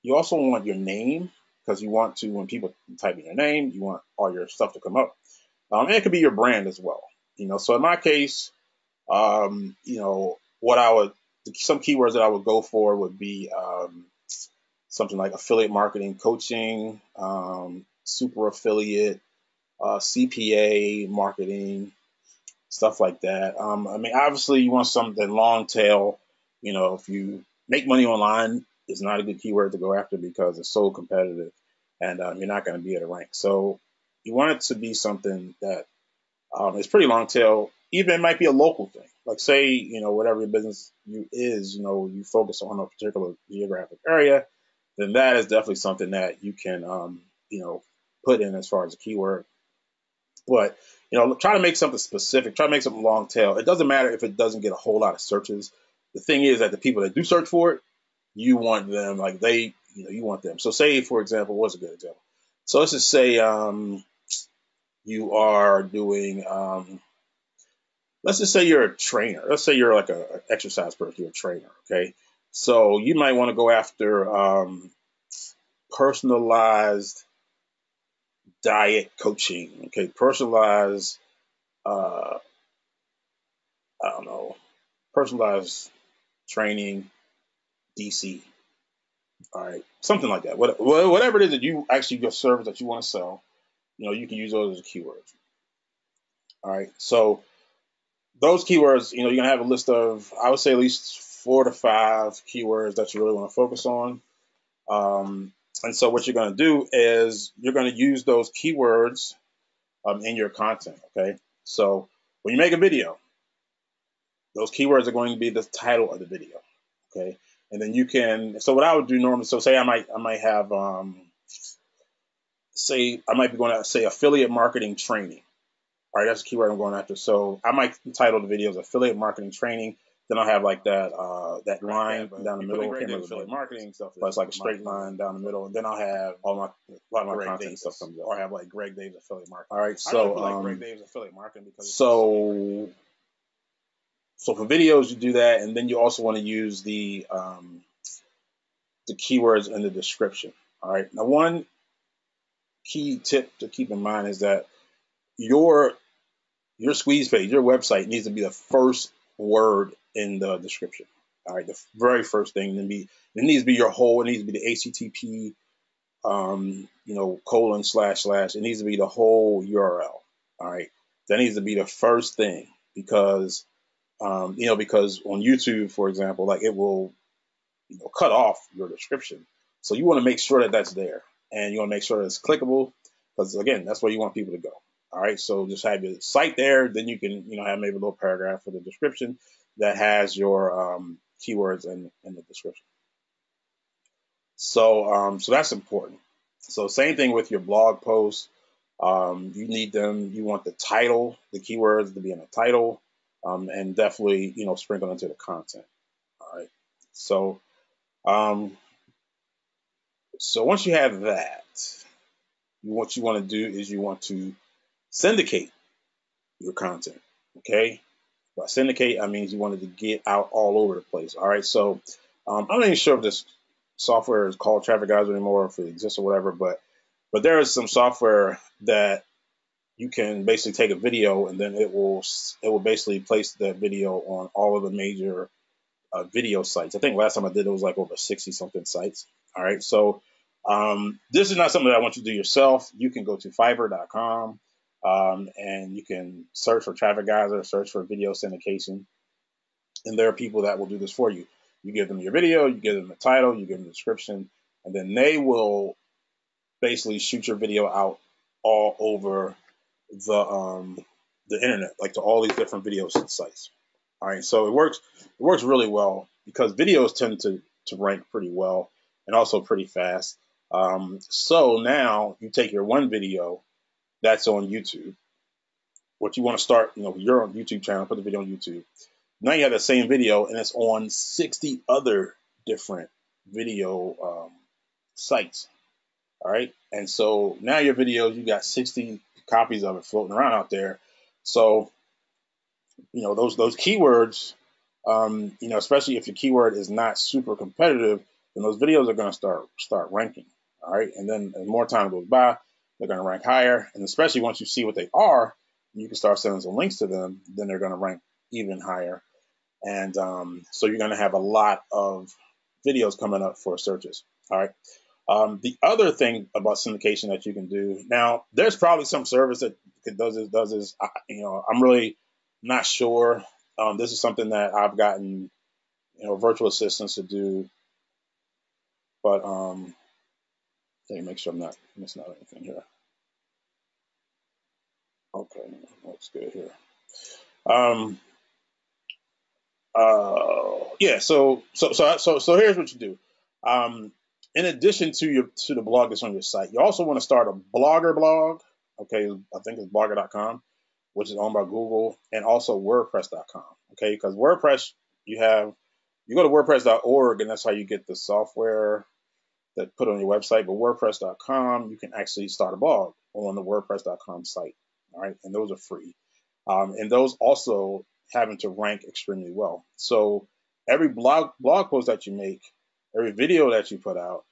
your name, because you want to, when people type in your name, you want all your stuff to come up. And it could be your brand as well. So in my case, what I would, some keywords that I would go for would be something like affiliate marketing coaching, super affiliate, CPA marketing, stuff like that. I mean, obviously, you want something long tail. If you make money online, it's not a good keyword to go after because it's so competitive, and you're not going to be able to rank. So you want it to be something that is pretty long tail. Even it might be a local thing. Like say, whatever your business is, you focus on a particular geographic area, then that is definitely something that you can, put in as far as a keyword. But try to make something specific. Try to make something long tail. It doesn't matter if it doesn't get a whole lot of searches. The thing is that the people that do search for it, you want them like you want them. So say, for example, what's a good example? So let's just say you are doing. Let's just say you're a trainer. Let's say you're like a exercise person. You're a trainer. Okay. So you might want to go after personalized diet coaching. Okay. Personalized. I don't know, personalized training, DC. All right, something like that. Whatever it is that you actually your service that you want to sell, you can use those as keywords. All right, so those keywords, you're gonna have a list of, I would say, at least 4 to 5 keywords that you really want to focus on. And so what you're gonna do is you're gonna use those keywords in your content. Okay, so when you make a video, those keywords are going to be the title of the video. Okay. And then you can, so what I would do normally, so say I might have, say I might be going to say affiliate marketing training. All right. That's the keyword I'm going after. So I might title the videos affiliate marketing training. Then I'll have like that line down the middle. I can't remember affiliate marketing stuff, but it's like a straight line down the middle. And then I'll have a lot of my content stuff comes up. Or I have like Greg Dave's affiliate marketing. All right. So, like Greg Dave's affiliate marketing because so for videos, you do that, and then you also want to use the keywords in the description. All right. Now, one key tip to keep in mind is that your squeeze page, your website needs to be the first word in the description. All right, the very first thing. It needs to be your whole. It needs to be the HTTP, colon slash slash. It needs to be the whole URL. All right, that needs to be the first thing because because on YouTube, for example, like it will cut off your description. So you want to make sure that that's there, and you want to make sure that it's clickable, because again, that's where you want people to go. All right, so just have your site there, then you can have maybe a little paragraph for the description that has your keywords in the description. So that's important. So same thing with your blog posts. You need them. You want the title, the keywords to be in the title, and definitely sprinkle into the content. All right. So um, So once you have that, what you want to do is you want to syndicate your content. Okay. By syndicate, I means you wanted to get out all over the place. All right. So I'm not even sure if this software is called Traffic Guys anymore, if it exists or whatever, but there is some software that you can basically take a video and then it will basically place that video on all of the major video sites. I think last time I did it was like over 60 something sites. All right. So this is not something that I want you to do yourself. You can go to fiverr.com and you can search for Traffic Guys or search for video syndication. And there are people that will do this for you. You give them your video, you give them the title, you give them the description, and then they will basically shoot your video out all over the internet, like to all these different video sites. All right, so it works really well because videos tend to rank pretty well and also pretty fast. So now you take your one video that's on YouTube. What you want to start, you're on YouTube channel, put the video on YouTube. Now you have the same video and it's on 60 other different video sites. All right. And so now your videos, you got 60 copies of it floating around out there. So, those keywords, especially if your keyword is not super competitive, then those videos are going to start ranking. All right. And then as more time goes by, they're going to rank higher. And especially once you see what they are, you can start sending some links to them, then they're going to rank even higher. And so you're going to have a lot of videos coming up for searches. All right. The other thing about syndication that you can do now, there's probably some service that does this. I'm really not sure. This is something that I've gotten, virtual assistants to do, but let me make sure I'm not missing out anything here. Okay, looks good here. Yeah. So here's what you do. In addition to the blog that's on your site, you also want to start a Blogger blog. Okay, I think it's blogger.com, which is owned by Google, and also WordPress.com. Okay, because WordPress, you go to WordPress.org, and that's how you get the software that put on your website. But WordPress.com, you can actually start a blog on the WordPress.com site. All right, and those are free, and those also having to rank extremely well. So every blog post that you make, every video that you put out,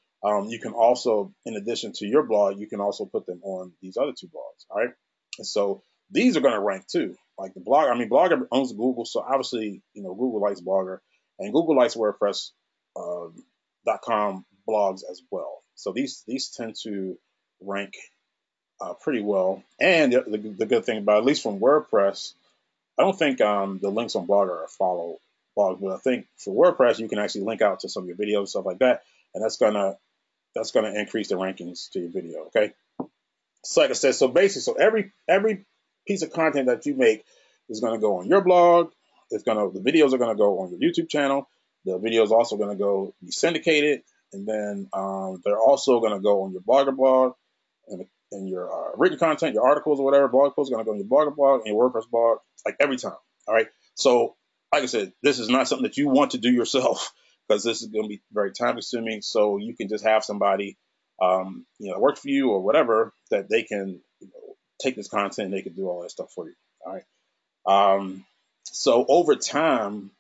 you can also, in addition to your blog, you can also put them on these other two blogs. All right, and so these are going to rank too. Like the blog, Blogger owns Google, so obviously, Google likes Blogger, and Google likes WordPress.com blogs as well. So these tend to rank pretty well. And the good thing about, at least from WordPress, I don't think the links on Blogger are follow blogs, but I think for WordPress you can actually link out to some of your videos and stuff like that, and that's gonna increase the rankings to your video. Okay, so like I said, so basically, so every piece of content that you make is gonna go on your blog. The videos are gonna go on your YouTube channel. The videos also gonna go be syndicated, and then they're also gonna go on your Blogger blog and your written content, your articles or whatever, blog posts are going to go on your Blogger blog and your WordPress blog, like every time. All right. So, like I said, this is not something that you want to do yourself because this is going to be very time consuming. So you can just have somebody, work for you or whatever, that they can take this content and they can do all that stuff for you. All right. So over time,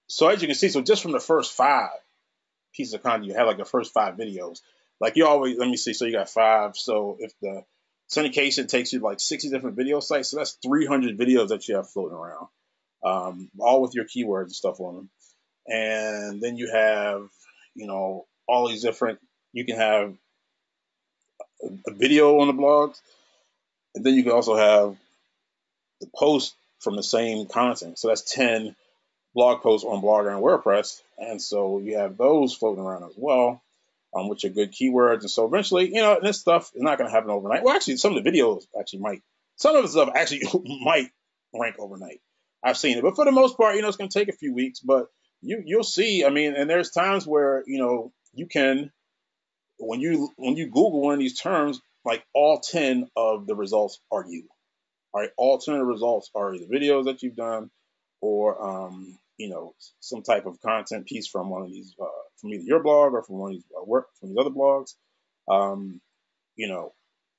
so as you can see, so just from the first 5 pieces of content you have, like the first 5 videos, like you always, let me see, so you got 5. So if the syndication takes you like 60 different video sites, so that's 300 videos that you have floating around, all with your keywords and stuff on them. And then you have, all these different, you can have a video on the blogs, and then you can also have the post from the same content. So that's 10 blog posts on Blogger and WordPress. And so you have those floating around as well, which are good keywords. And so eventually, this stuff is not going to happen overnight. Well, actually, some of the videos actually might. Some of the stuff actually might rank overnight. I've seen it. But for the most part, it's going to take a few weeks. But you'll see. And there's times where, you can, when you Google one of these terms, like all 10 of the results are you. All right, all 10 of the results are either videos that you've done or some type of content piece from one of these, from either your blog or from one of these work from these other blogs. Um, you know,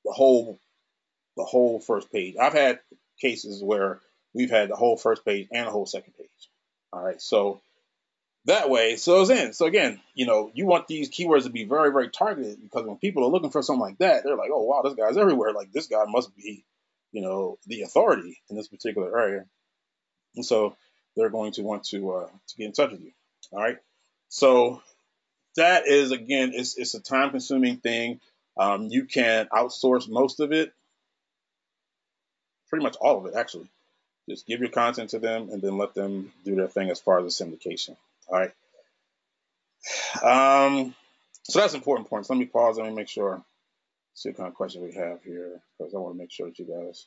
the whole first page. I've had cases where we've had the whole first page and the whole second page. All right, so that way, so it's in. So again, you want these keywords to be very, very targeted, because when people are looking for something like that, they're like, oh wow, this guy's everywhere. Like, this guy must be, the authority in this particular area, and so they're going to want to get in touch with you. All right, so that is, again, it's a time consuming thing. You can outsource most of it, pretty much all of it actually. Just give your content to them and then let them do their thing as far as the syndication. All right. So that's important points. Let me pause. Let me make sure. See what kind of question we have here, because I want to make sure that you guys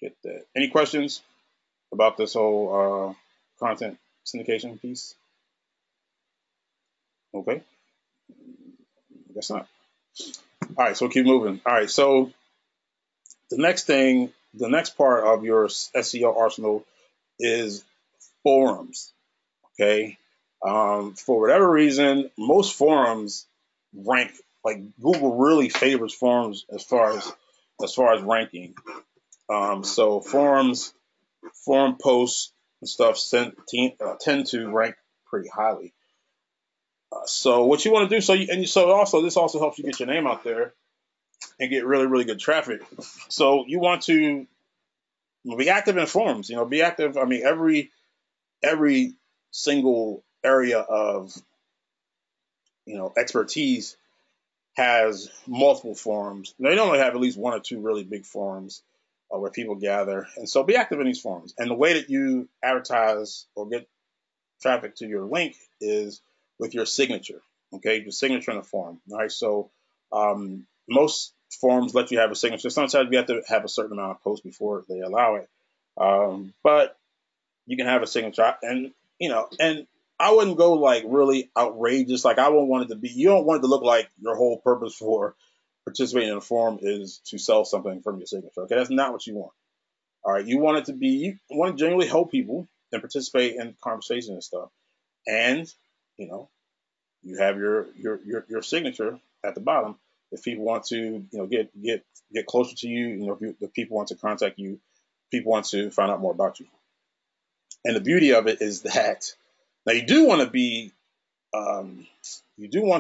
get that. Any questions about this whole content syndication piece? Okay. Guess not. All right. So we'll keep moving. All right. So the next part of your SEO arsenal is forums. Okay. For whatever reason, most forums rank, like, Google really favors forums as far as ranking. So forum posts and stuff tend to rank pretty highly. So what you want to do, so also this also helps you get your name out there and get really, really good traffic. So you want to be active in forums. Be active. I mean, every single area of expertise has multiple forums. They normally have at least one or two really big forums where people gather, and so be active in these forums. And the way that you advertise or get traffic to your link is with your signature. Okay, your signature in a forum. All right, so most forums let you have a signature. Sometimes you have to have a certain amount of posts before they allow it, but you can have a signature, and I wouldn't go like really outrageous. Like, I wouldn't want it to be. You don't want it to look like your whole purpose for participating in a forum is to sell something from your signature. Okay, that's not what you want. All right, you want it to be. You want to genuinely help people and participate in conversation and stuff. And you know, you have your signature at the bottom. If people want to, get closer to you, if people want to contact you, people want to find out more about you. And the beauty of it is that now you do want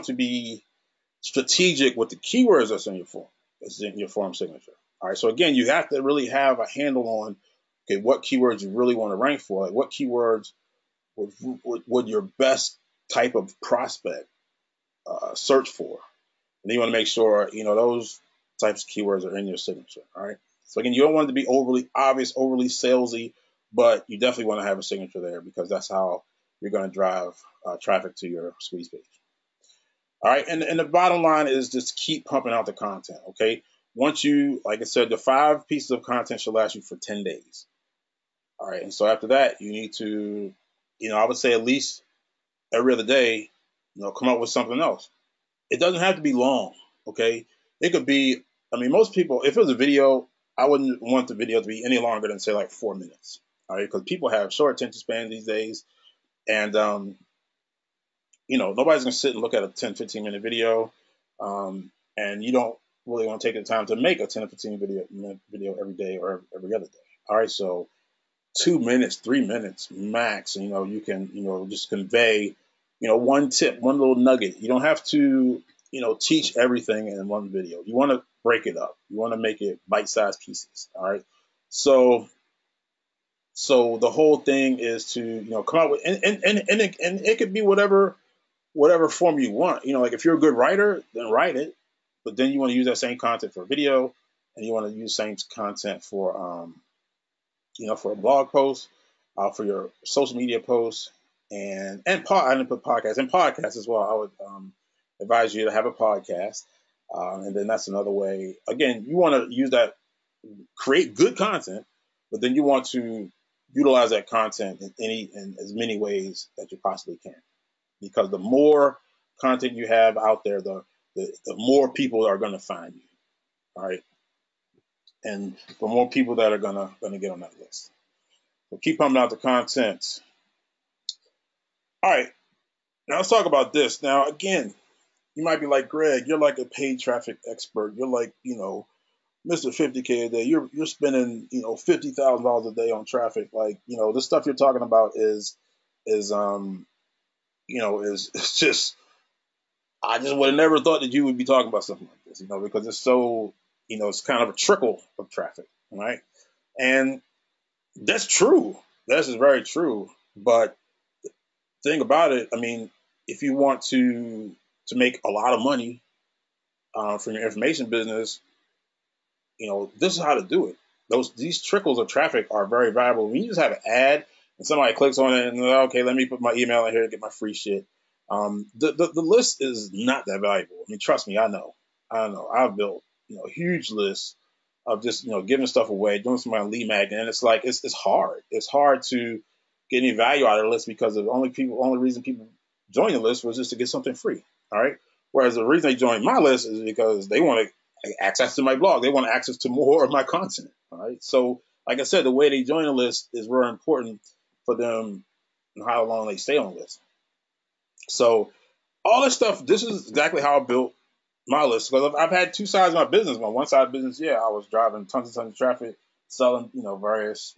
to be strategic with the keywords that's in your form signature. All right. So again, you have to really have a handle on, okay, what keywords you really want to rank for. Like, what keywords would your best type of prospect search for? And you want to make sure those types of keywords are in your signature. All right. So again, you don't want it to be overly obvious, overly salesy, but you definitely want to have a signature there, because that's how you're going to drive traffic to your squeeze page. All right, and the bottom line is just keep pumping out the content. Okay, once you, like I said, the 5 pieces of content should last you for 10 days. All right, and so after that, you need to, I would say at least every other day, come up with something else. It doesn't have to be long. Okay, it could be. I mean, most people, if it was a video, I wouldn't want the video to be any longer than, say, like 4 minutes. All right, because people have short attention spans these days, and nobody's gonna sit and look at a 10, 15-minute video, and you don't really want to take the time to make a 10 or 15 minute video every day or every other day. All right, so 2 minutes, 3 minutes max. You can just convey one tip, one little nugget. You don't have to teach everything in one video. You want to break it up. You want to make it bite-sized pieces. All right, so the whole thing is to come out with, and it could be whatever form you want. Like, if you're a good writer, then write it, but then you want to use that same content for video, and you want to use the same content for for a blog post, for your social media posts, I didn't put podcasts and podcasts as well. I would advise you to have a podcast, and then that's another way. Again, you want to use that, create good content, but then you want to utilize that content in as many ways that you possibly can, because the more content you have out there, the more people are going to find you. All right, and the more people that are going to get on that list. So keep pumping out the content. All right, now let's talk about this. Now, again, you might be like, Greg, you're like a paid traffic expert. You're like, Mr. 50K a day. You're spending, $50,000 a day on traffic. Like, this stuff you're talking about is is just, I just would have never thought that you would be talking about something like this, because it's so, it's kind of a trickle of traffic, right? And that's true. That's very true. But the thing about it, I mean, if you want to make a lot of money from your information business, this is how to do it. These trickles of traffic are very valuable. When you just have an ad and somebody clicks on it and okay, let me put my email in here to get my free shit. The list is not that valuable. I mean, trust me, I know. I know. I've built huge lists of just giving stuff away, doing some lead magnet, and it's like it's hard. It's hard to get any value out of the list because the only reason people join the list was just to get something free. All right. Whereas the reason they join my list is because they want access to my blog. They want access to more of my content. All right. So, like I said, the way they join the list is very important for them and how long they stay on the list. So, all this stuff, this is exactly how I built my list because I've had two sides of my business. On one side of business, yeah, I was driving tons and tons of traffic, selling, various,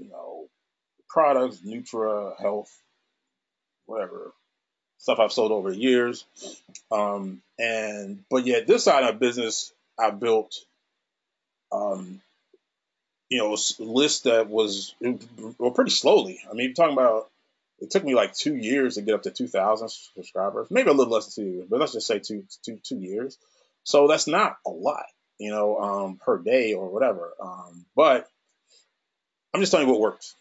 products, Nutra, health, whatever stuff I've sold over the years. But yeah, this side of business I built um, list that was well pretty slowly. I mean, you're talking about it took me like 2 years to get up to 2,000 subscribers, maybe a little less than 2 years, but let's just say 2 years. So that's not a lot, per day or whatever. But I'm just telling you what works.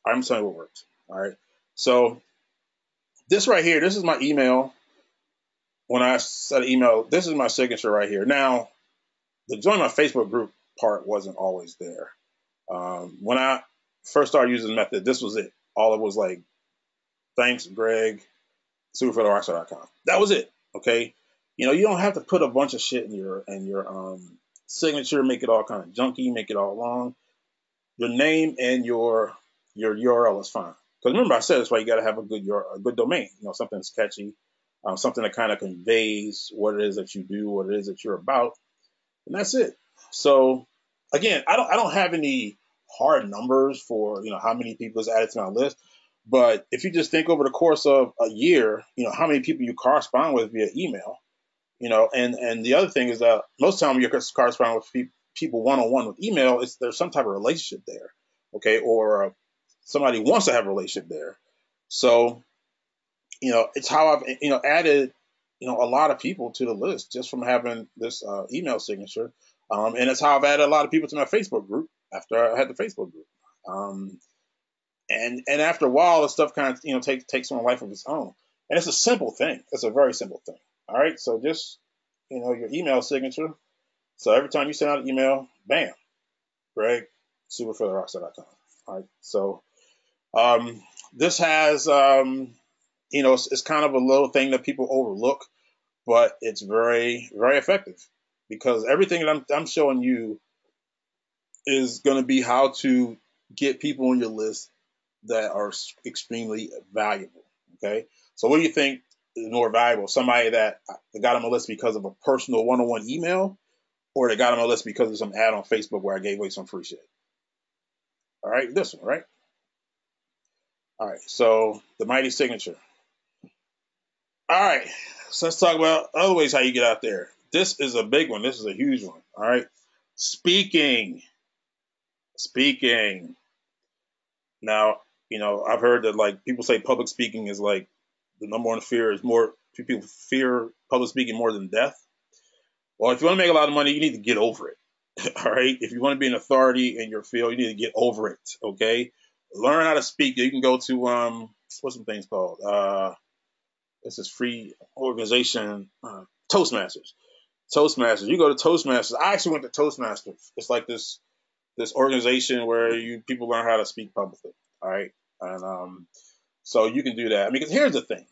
I'm just telling you what works. All right. So this right here, this is my email. When I set an email, this is my signature right here. Now, the join my Facebook group part wasn't always there. When I first started using the method, this was it. All it was like, thanks, Greg, superfederockstar.com. That was it. Okay. You don't have to put a bunch of shit in your signature, make it all kind of junky, make it all long. Your name and your URL is fine. Because remember, I said that's why you got to have a good domain. Something that's catchy, something that kind of conveys what it is that you do, what it is that you're about, and that's it. So again, I don't have any hard numbers for how many people is added to my list. But if you just think over the course of a year, how many people you correspond with via email, and the other thing is that most of the time you correspond with people one-on-one with email, there's some type of relationship there, okay, or somebody wants to have a relationship there. So, it's how I've, added, a lot of people to the list just from having this email signature. And it's how I've added a lot of people to my Facebook group after I had the Facebook group. And after a while, the stuff kind of, takes on a life of its own. And it's a simple thing. It's a very simple thing. All right. So just, your email signature. So every time you send out an email, bam, Greg, superfillerrockstar.com. All right. So this has, it's kind of a little thing that people overlook, but it's very, very effective because everything that I'm showing you is going to be how to get people on your list that are extremely valuable. Okay. So what do you think is more valuable? Somebody that got on my list because of a personal one-on-one email, or they got on my list because of some ad on Facebook where I gave away some free shit? All right. This one, right? All right. So the mighty signature. All right. So let's talk about other ways how you get out there. This is a big one. This is a huge one. All right. Speaking. Speaking. Now, I've heard that like people say public speaking is like the number one fear is more people fear public speaking more than death. Well, if you want to make a lot of money, you need to get over it. All right. If you want to be an authority in your field, you need to get over it. Okay. Learn how to speak. You can go to what's some things called? This is free organization, Toastmasters. Toastmasters. You go to Toastmasters. I actually went to Toastmasters. It's like this organization where people learn how to speak publicly. All right. And so you can do that. I mean, because here's the thing.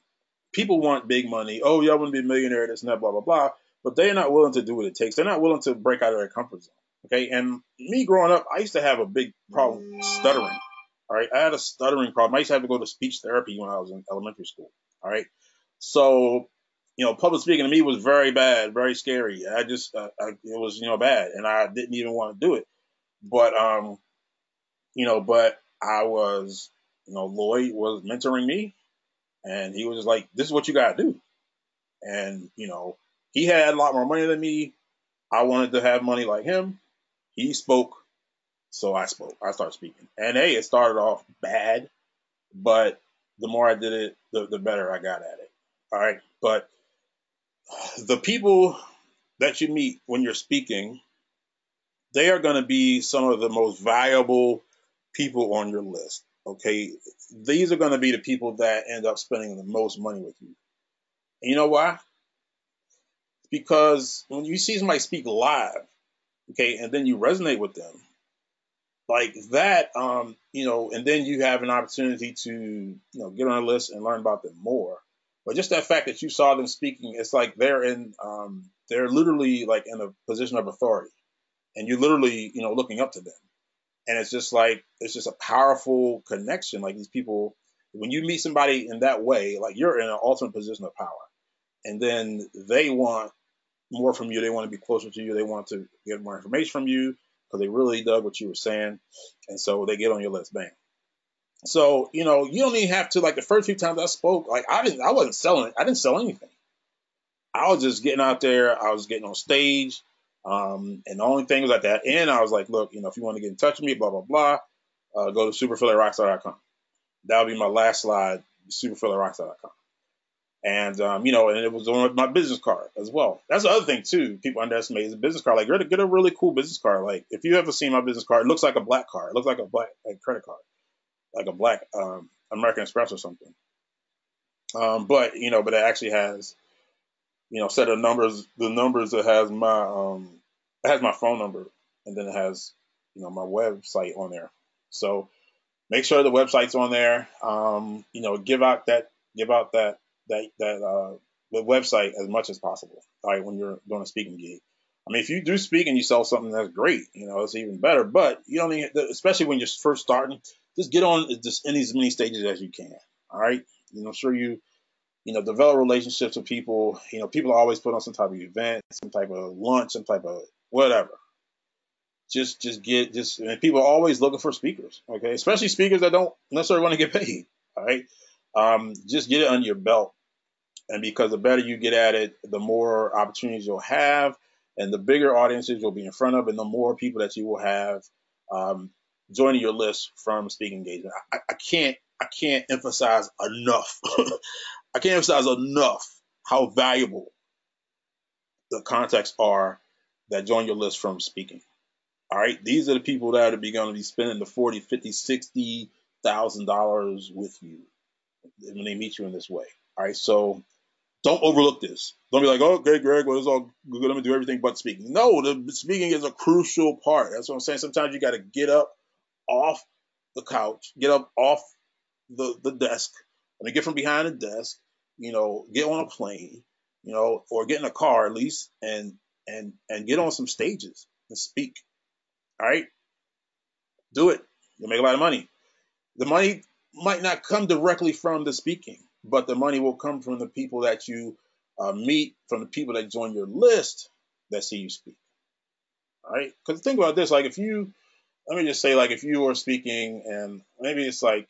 People want big money. Oh, y'all want to be a millionaire, this and that, blah, blah, blah. But they're not willing to do what it takes. They're not willing to break out of their comfort zone. Okay. And me growing up, I used to have a big problem stuttering. All right, I had a stuttering problem. I used to have to go to speech therapy when I was in elementary school. All right, so public speaking to me was very bad, very scary. It was bad, and I didn't even want to do it. But but I was, Lloyd was mentoring me, and he was just like, "This is what you gotta do." And he had a lot more money than me. I wanted to have money like him. He spoke, so I spoke. I started speaking, and hey, it started off bad, but the more I did it, the better I got at it. All right, but the people that you meet when you're speaking, they are going to be some of the most valuable people on your list. Okay, these are going to be the people that end up spending the most money with you. And you know why? Because when you see somebody speak live, okay, and then you resonate with them like that, and then you have an opportunity to, get on a list and learn about them more. But just that fact that you saw them speaking, it's like they're literally like in a position of authority, and you're literally, looking up to them. And it's just like it's just a powerful connection. Like these people, when you meet somebody in that way, like you're in an ultimate position of power, and then they want more from you. They want to be closer to you. They want to get more information from you because they really dug what you were saying, and so they get on your list. Bang. So you don't even have to, like, the first few times I spoke, like I wasn't selling it. I didn't sell anything. I was just getting out there. I was getting on stage. And the only thing was at that end, I was like, look, if you want to get in touch with me, blah, blah, blah, go to superphillyrockstar.com. That would be my last slide, superphillyrockstar.com. And, and it was on my business card as well. That's the other thing, too. People underestimate is a business card. Like, get a really cool business card. Like, if you ever seen my business card, it looks like a black card. It looks like a black credit card, like a black American Express or something. But it actually has, set of numbers. The numbers that it has my phone number, and then it has, my website on there. So make sure the website's on there. Give out the website as much as possible. All right, when you're doing a speaking gig. I mean, if you do speak and you sell something, that's great. It's even better. But you don't need, especially when you're first starting, just get on just in as many stages as you can. All right. Sure develop relationships with people. People always put on some type of event, some type of lunch, some type of whatever. And people are always looking for speakers. Okay, especially speakers that don't necessarily want to get paid. All right, just get it under your belt, and because the better you get at it, the more opportunities you'll have, and the bigger audiences you'll be in front of, and the more people that you will have joining your list from speaking engagement. I can't emphasize enough. I can't emphasize enough how valuable the contacts are that join your list from speaking. All right, these are the people that are going to be spending the 40, 50, $60,000 with you when they meet you in this way. All right, so don't overlook this. Don't be like, oh, okay, Greg, well, it's all good. I'm gonna do everything but speaking. No, the speaking is a crucial part. That's what I'm saying. Sometimes you got to get up off the couch, get up off the desk. I mean, get from behind the desk. Get on a plane. Or get in a car at least, and get on some stages and speak. All right, do it. You'll make a lot of money. The money might not come directly from the speaking, but the money will come from the people that you meet, from the people that join your list that see you speak. All right, because think about this: like, let me just say, like, if you are speaking, and maybe it's like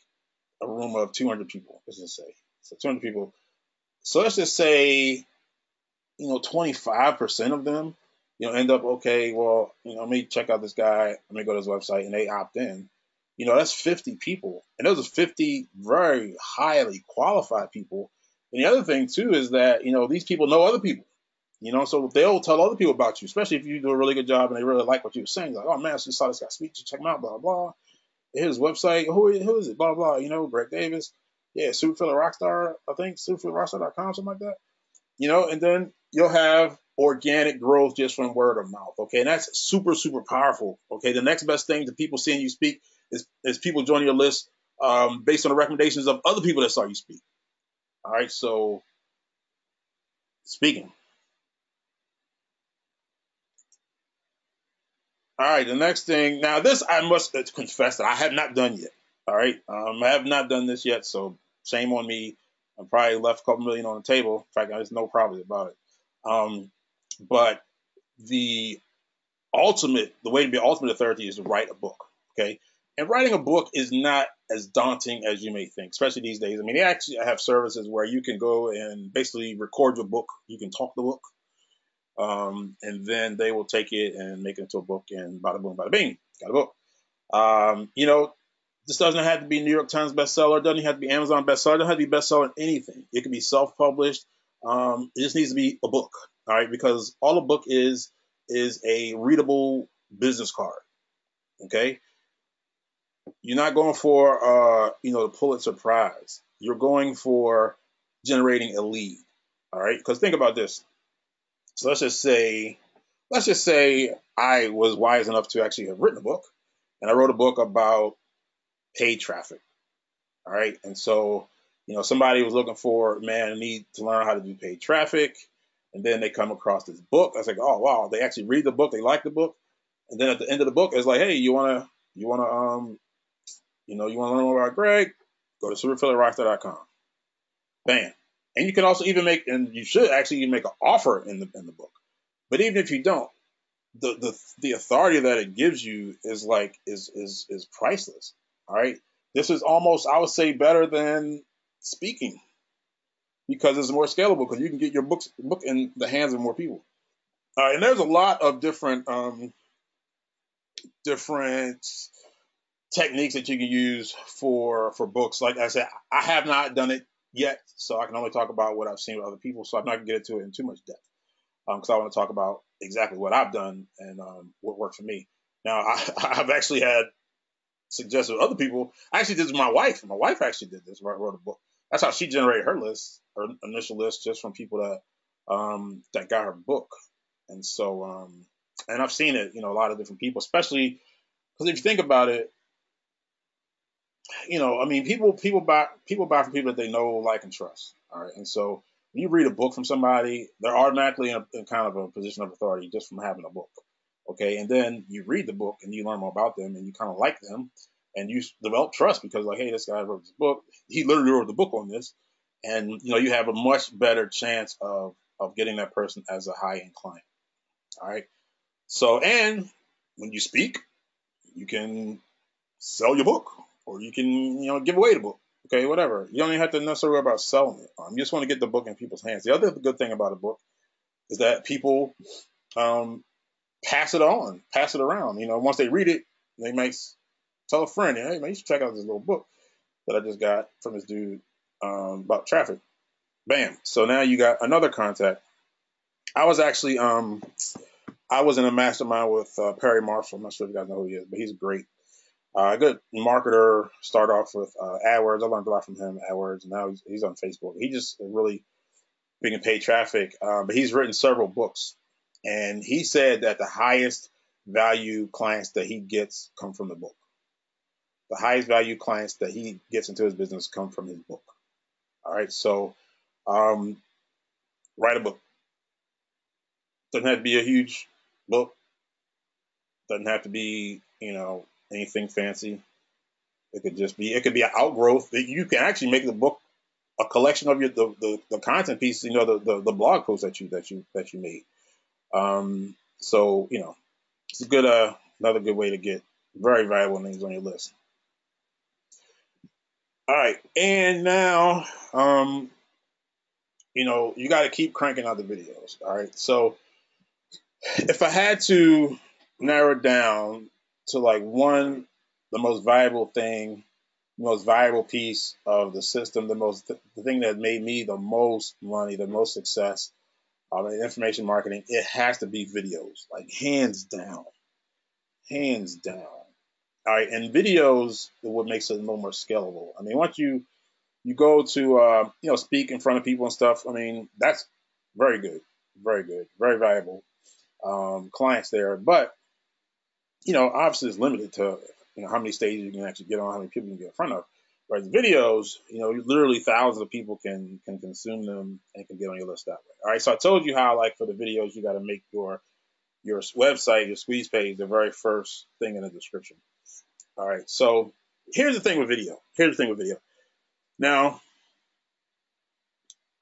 a room of 200 people. Let's just say so, 200 people. So let's just say 25% of them, end up, okay, well, let me check out this guy. Let me go to his website, and they opt in. That's 50 people. And those are 50 very highly qualified people. And the other thing, too, is that, these people know other people, so they'll tell other people about you, especially if you do a really good job and they really like what you were saying. Like, oh, man, I just saw this guy speak. Check him out, blah, blah. His website, who is it, blah, blah, Greg Davis. Yeah, Superfiller Rockstar, I think, superfillerrockstar.com, something like that. And then you'll have organic growth just from word of mouth. Okay. And that's super, super powerful. Okay. The next best thing to people seeing you speak is people joining your list based on the recommendations of other people that saw you speak. All right. So speaking. All right. The next thing. Now, this I must confess that I have not done yet. All right. I have not done this yet, so shame on me. I probably left a couple million on the table. In fact, there's no problem about it. Um, but the the way to be ultimate authority is to write a book. Okay. And writing a book is not as daunting as you may think, especially these days. I mean, they actually have services where you can go and basically record your book. You can talk the book, and then they will take it and make it into a book, and bada boom, bada bing, got a book. You know, this doesn't have to be New York Times bestseller. It doesn't have to be Amazon bestseller. It doesn't have to be bestseller in anything. It can be self-published. It just needs to be a book, all right? Because all a book is a readable business card. Okay, you're not going for the Pulitzer Prize. You're going for generating a lead, all right? Because think about this. So let's just say I was wise enough to actually have written a book, and I wrote a book about paid traffic. All right. And so, somebody was looking for, man, I need to learn how to do paid traffic. And then they come across this book. I was like, oh, wow. They actually read the book. They like the book. And then at the end of the book, it's like, hey, you want to learn more about Greg? Go to superphillyrockstar.com. Bam. And you can also even and you should actually even make an offer in the book. But even if you don't, the authority that it gives you is priceless. All right. This is almost, I would say, better than speaking because it's more scalable because you can get your book in the hands of more people. All right, and there's a lot of different techniques that you can use for books. Like I said, I have not done it yet, so I can only talk about what I've seen with other people. So I'm not gonna get into it in too much depth because I want to talk about exactly what I've done and what worked for me. Now, I've actually had suggested other people. I actually did this with my wife. My wife actually did this. Wrote a book. That's how she generated her initial list, just from people that got her book. And so, and I've seen it, a lot of different people, especially because if you think about it, I mean, people buy from people that they know, like, and trust. All right, and so when you read a book from somebody, they're automatically in kind of a position of authority just from having a book. Okay, and then you read the book and you learn more about them and you kind of like them and you develop trust because, like, hey, this guy wrote this book. He literally wrote the book on this, and you have a much better chance of getting that person as a high end client. All right. So, and when you speak, you can sell your book, or you can give away the book. Okay, whatever. You don't even have to necessarily worry about selling it. You just want to get the book in people's hands. The other good thing about a book is that people um, pass it on, pass it around. Once they read it, they might tell a friend, hey man, you should check out this little book that I just got from this dude about traffic. Bam. So now you got another contact. I was actually I was in a mastermind with Perry Marshall. I'm not sure if you guys know who he is, but he's great. A good marketer. Start off with AdWords. I learned a lot from him. AdWords. Now he's on Facebook. He just really big in paid traffic. But he's written several books, and he said that the highest value clients that he gets come from the book. The highest value clients that he gets into his business come from his book. All right, so um, write a book. Doesn't have to be a huge book. Doesn't have to be anything fancy. It could be an outgrowth. You can actually make the book a collection of the content pieces, the blog posts that you made. So it's a good another good way to get very valuable things on your list. All right, and now you got to keep cranking out the videos. All right, so if I had to narrow it down to like the most valuable thing, the most valuable piece of the system, the thing that made me the most money, the most success in information marketing, it has to be videos, like hands down, hands down. All right, and videos are what makes it a little more scalable. I mean, once you go to speak in front of people and stuff, I mean that's very good, very valuable clients there. But obviously it's limited to how many stages you can actually get on, how many people you can get in front of. Whereas videos, literally thousands of people can consume them and can get on your list that way. All right, so I told you how, like, for the videos, you got to make your website, your squeeze page, the very first thing in the description. All right, so Here's the thing with video. Here's the thing with video. Now,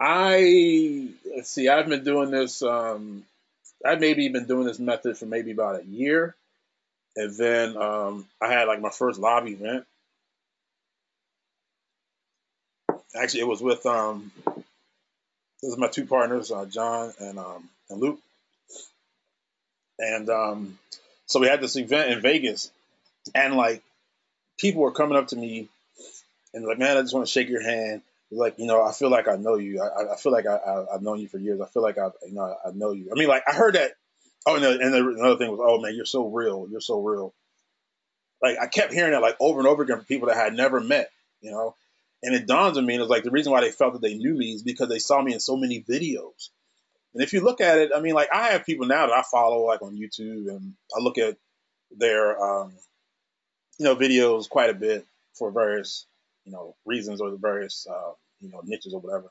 let's see. I've been doing this. I've maybe been doing this method for maybe about a year, and then I had like my first live event. Actually, it was with this is my two partners, John and Luke, and so we had this event in Vegas, and like people were coming up to me and like, man, I just want to shake your hand. Like, I feel like I know you. I feel like I've known you for years. I feel like I know you. I mean, like I heard that. Oh, another thing was, oh man, you're so real. You're so real. Like I kept hearing that like over and over again from people that I had never met. You know, and it dawns on me. And it was like the reason why they felt that they knew me is because they saw me in so many videos. And if you look at it, I mean, like I have people now that I follow like on YouTube, and I look at their videos quite a bit for various reasons or the various niches or whatever.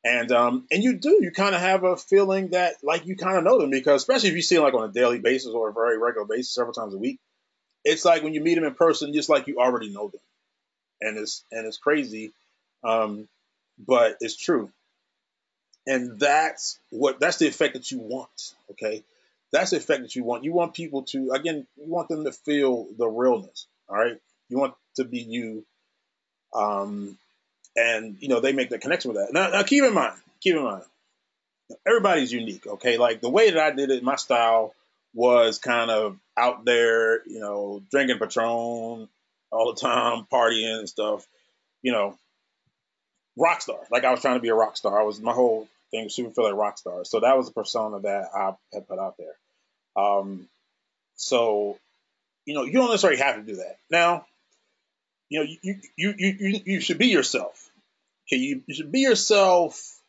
And you kind of have a feeling that like you kind of know them, because especially if you see them like on a daily basis or a very regular basis several times a week, it's like when you meet them in person, just like you already know them, and it's crazy, um, but it's true. And that's the effect that you want. Okay, that's the effect that you want. You want people to, again, you want them to feel the realness. All right, you want to be you, um, and they make the connection with that. Now keep in mind, everybody's unique. Okay, like the way that I did it, my style was kind of out there. Drinking Patron all the time, partying and stuff. You know, rock star. Like I was trying to be a rock star. I was my whole thing was super feel like rock star. So that was the persona that I had put out there. Um, so you don't necessarily have to do that. Now, you should be yourself. Okay, you should be yourself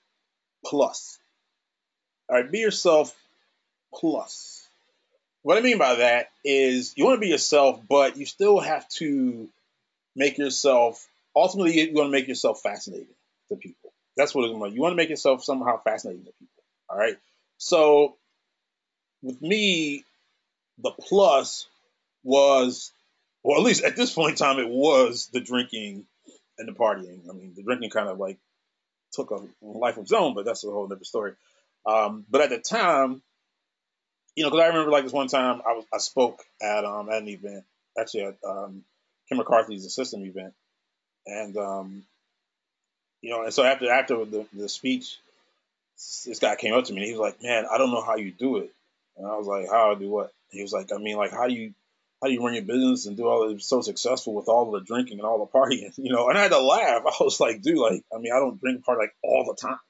plus. All right, be yourself plus. What I mean by that is you want to be yourself, but you still have to make yourself. Ultimately, you want to make yourself fascinating to people. That's what it's about. You want to make yourself somehow fascinating to people. All right. So with me, the plus was, well, at least at this point in time, it was the drinking and the partying. I mean, the drinking kind of like took a life of its own, but that's a whole different story. But at the time, because I remember like this one time I spoke at an event, actually at Kim McCarthy's assistant event, and and so after the speech, this guy came up to me and he was like, "Man, I don't know how you do it." And I was like, "How I do what?" He was like, "I mean, like how do you run your business and do all that so successful with all the drinking and all the partying?" And I had to laugh. I was like, "Dude, like, I mean, I don't drink and party like all the time.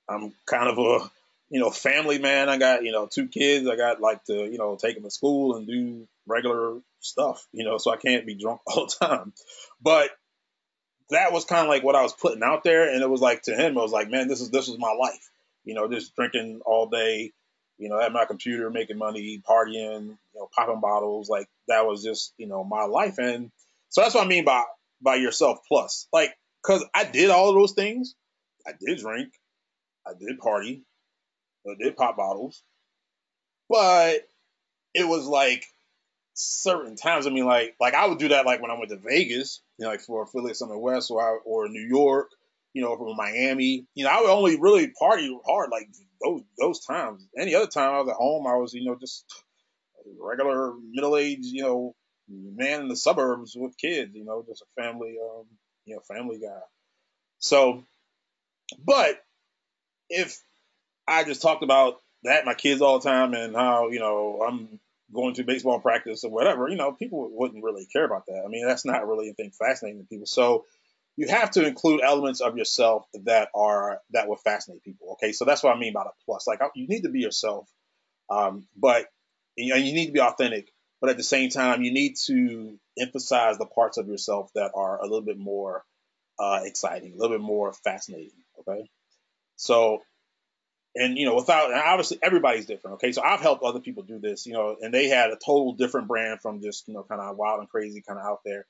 I'm kind of a family man. I got two kids. I got like to take them to school and do regular stuff. So I can't be drunk all the time." But that was kind of like what I was putting out there, and it was like to him, I was like, man, this was my life. Just drinking all day, at my computer, making money, partying, popping bottles, like that was just my life. And so that's what I mean by yourself plus, like, because I did all of those things. I did drink, I did party, I did pop bottles, but it was like certain times. I mean, like I would do that like when I went to Vegas, like for Philly Summer West or New York, from Miami. I would only really party hard like those times. Any other time I was at home, I was just a regular middle aged man in the suburbs with kids. Just a family family guy. So, but if I just talked about that, my kids all the time, and how I'm going to baseball practice or whatever. People wouldn't really care about that. I mean, that's not really anything fascinating to people. So you have to include elements of yourself that will fascinate people. Okay, so that's what I mean by the plus. Like you need to be yourself, but you need to be authentic. But at the same time, you need to emphasize the parts of yourself that are a little bit more exciting, a little bit more fascinating. Okay, so and without, and obviously everybody's different. Okay, so I've helped other people do this, and they had a total different brand from just kind of wild and crazy, kind of out there.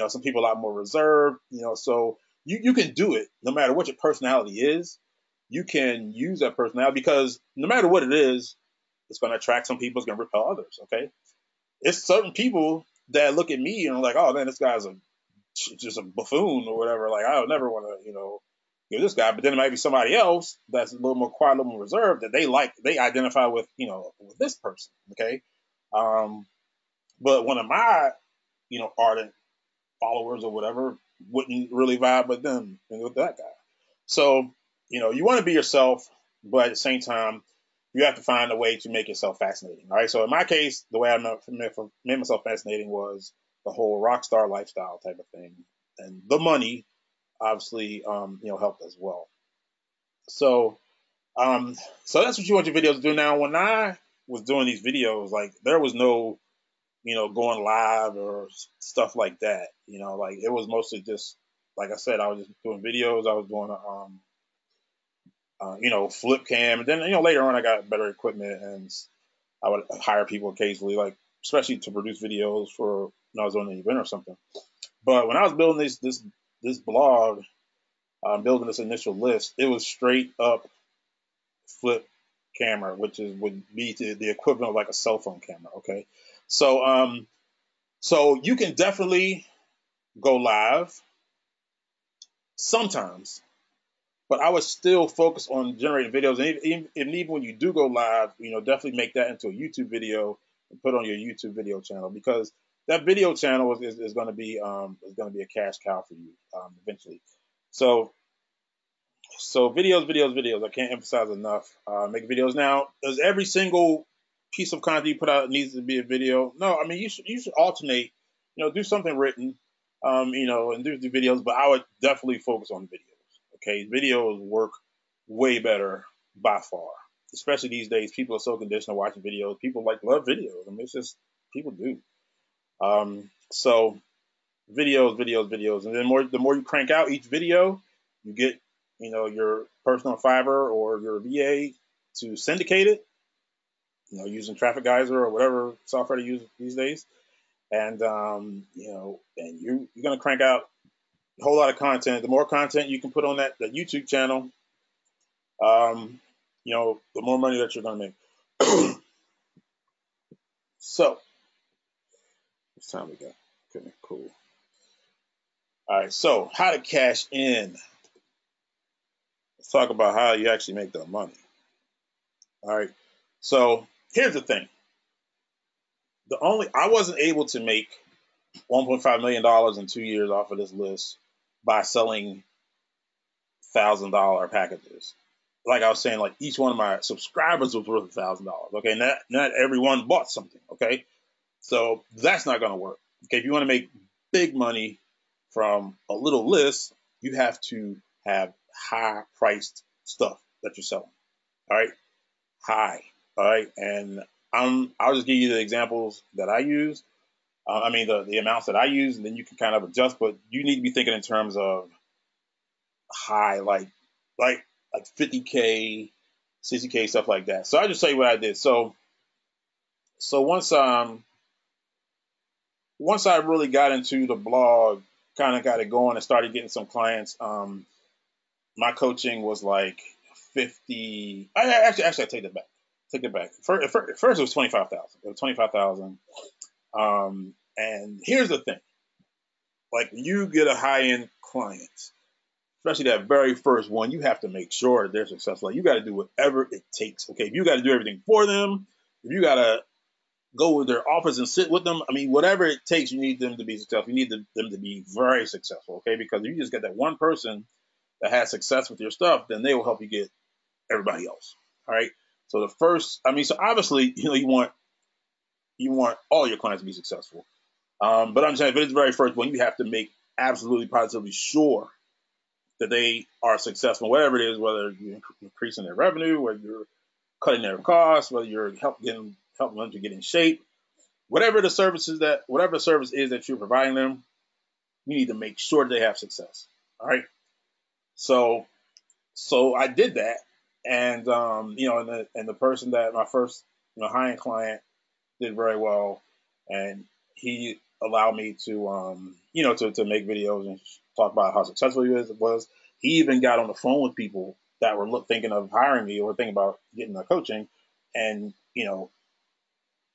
Some people a lot more reserved. So you can do it no matter what your personality is. You can use that personality, because no matter what it is, it's going to attract some people, it's going to repel others. Okay, it's certain people that look at me and are like, oh man, this guy's just a buffoon or whatever. Like I would never want to, give this guy. But then it might be somebody else that's a little more quiet, a little more reserved that they identify with, with this person. Okay. Um, but one of my, ardent followers or whatever wouldn't really vibe with them and with that guy. So, you want to be yourself, but at the same time, you have to find a way to make yourself fascinating. All right. So in my case, the way I made myself fascinating was the whole rock star lifestyle type of thing, and the money obviously, helped as well. So, um, so that's what you want your videos to do. Now, when I was doing these videos, like there was no, going live or stuff like that. Like it was mostly just, like I said, I was just doing videos. I was doing flip cam, and then later on I got better equipment and I would hire people occasionally, like especially to produce videos for when I was on an event or something. But when I was building this blog, building this initial list, it was straight up flip camera, which would be the equivalent of like a cell phone camera. Okay, so so you can definitely go live sometimes, but I would still focus on generating videos. And even when you do go live, definitely make that into a YouTube video and put on your YouTube video channel, because that video channel is going to be a cash cow for you eventually. So videos. I can't emphasize enough. Make videos. Now, does every single piece of content you put out needs to be a video? No, I mean you should alternate. Do something written, and do videos. But I would definitely focus on videos. Okay, videos work way better by far. Especially these days, people are so conditioned to watching videos. People love videos. I mean, it's just people do. So videos, and then the more you crank out each video, you get your personal Fiverr or your VA to syndicate it, using Traffic Geyser or whatever software to use these days, and and you're gonna crank out a whole lot of content. The more content you can put on that YouTube channel, the more money that you're gonna make. So, it's time we got. Okay, cool. All right, so how to cash in. Let's talk about how you actually make the money. All right. So here's the thing. I wasn't able to make $1.5 million in 2 years off of this list by selling $1,000 packages. Like I was saying, like each one of my subscribers was worth $1,000. Okay, not everyone bought something. Okay, so that's not going to work. Okay, if you want to make big money from a little list, you have to have high priced stuff that you're selling. All right, high. All right, and I'll just give you the examples that I use. I mean the amounts that I use, and then you can kind of adjust. But you need to be thinking in terms of high, like like 50K, 60K, stuff like that. So I'll just tell you what I did. So once I really got into the blog, kind of got it going and started getting some clients, my coaching was like 50. Actually, I take that back. Take it back. First it was 25,000. It was 25,000. And here's the thing: like you get a high end client, especially that very first one, you have to make sure that they're successful. Like you got to do whatever it takes. Okay, if you got to do everything for them, if you got to go to their office and sit with them, I mean, whatever it takes, you need them to be successful. You need them to be very successful. Okay, because if you just get that one person that has success with your stuff, then they will help you get everybody else. All right. So so obviously, you want all your clients to be successful. But I'm saying, but it's the very first one, you have to make absolutely positively sure that they are successful, whatever it is, whether you're increasing their revenue, whether you're cutting their costs, whether you're helping them to get in shape, whatever service is that you're providing them, you need to make sure they have success. All right. So I did that, and and the person that my first high end client did very well, and he allowed me to to make videos and talk about how successful he was. He even got on the phone with people that were thinking of hiring me or thinking about getting the coaching, and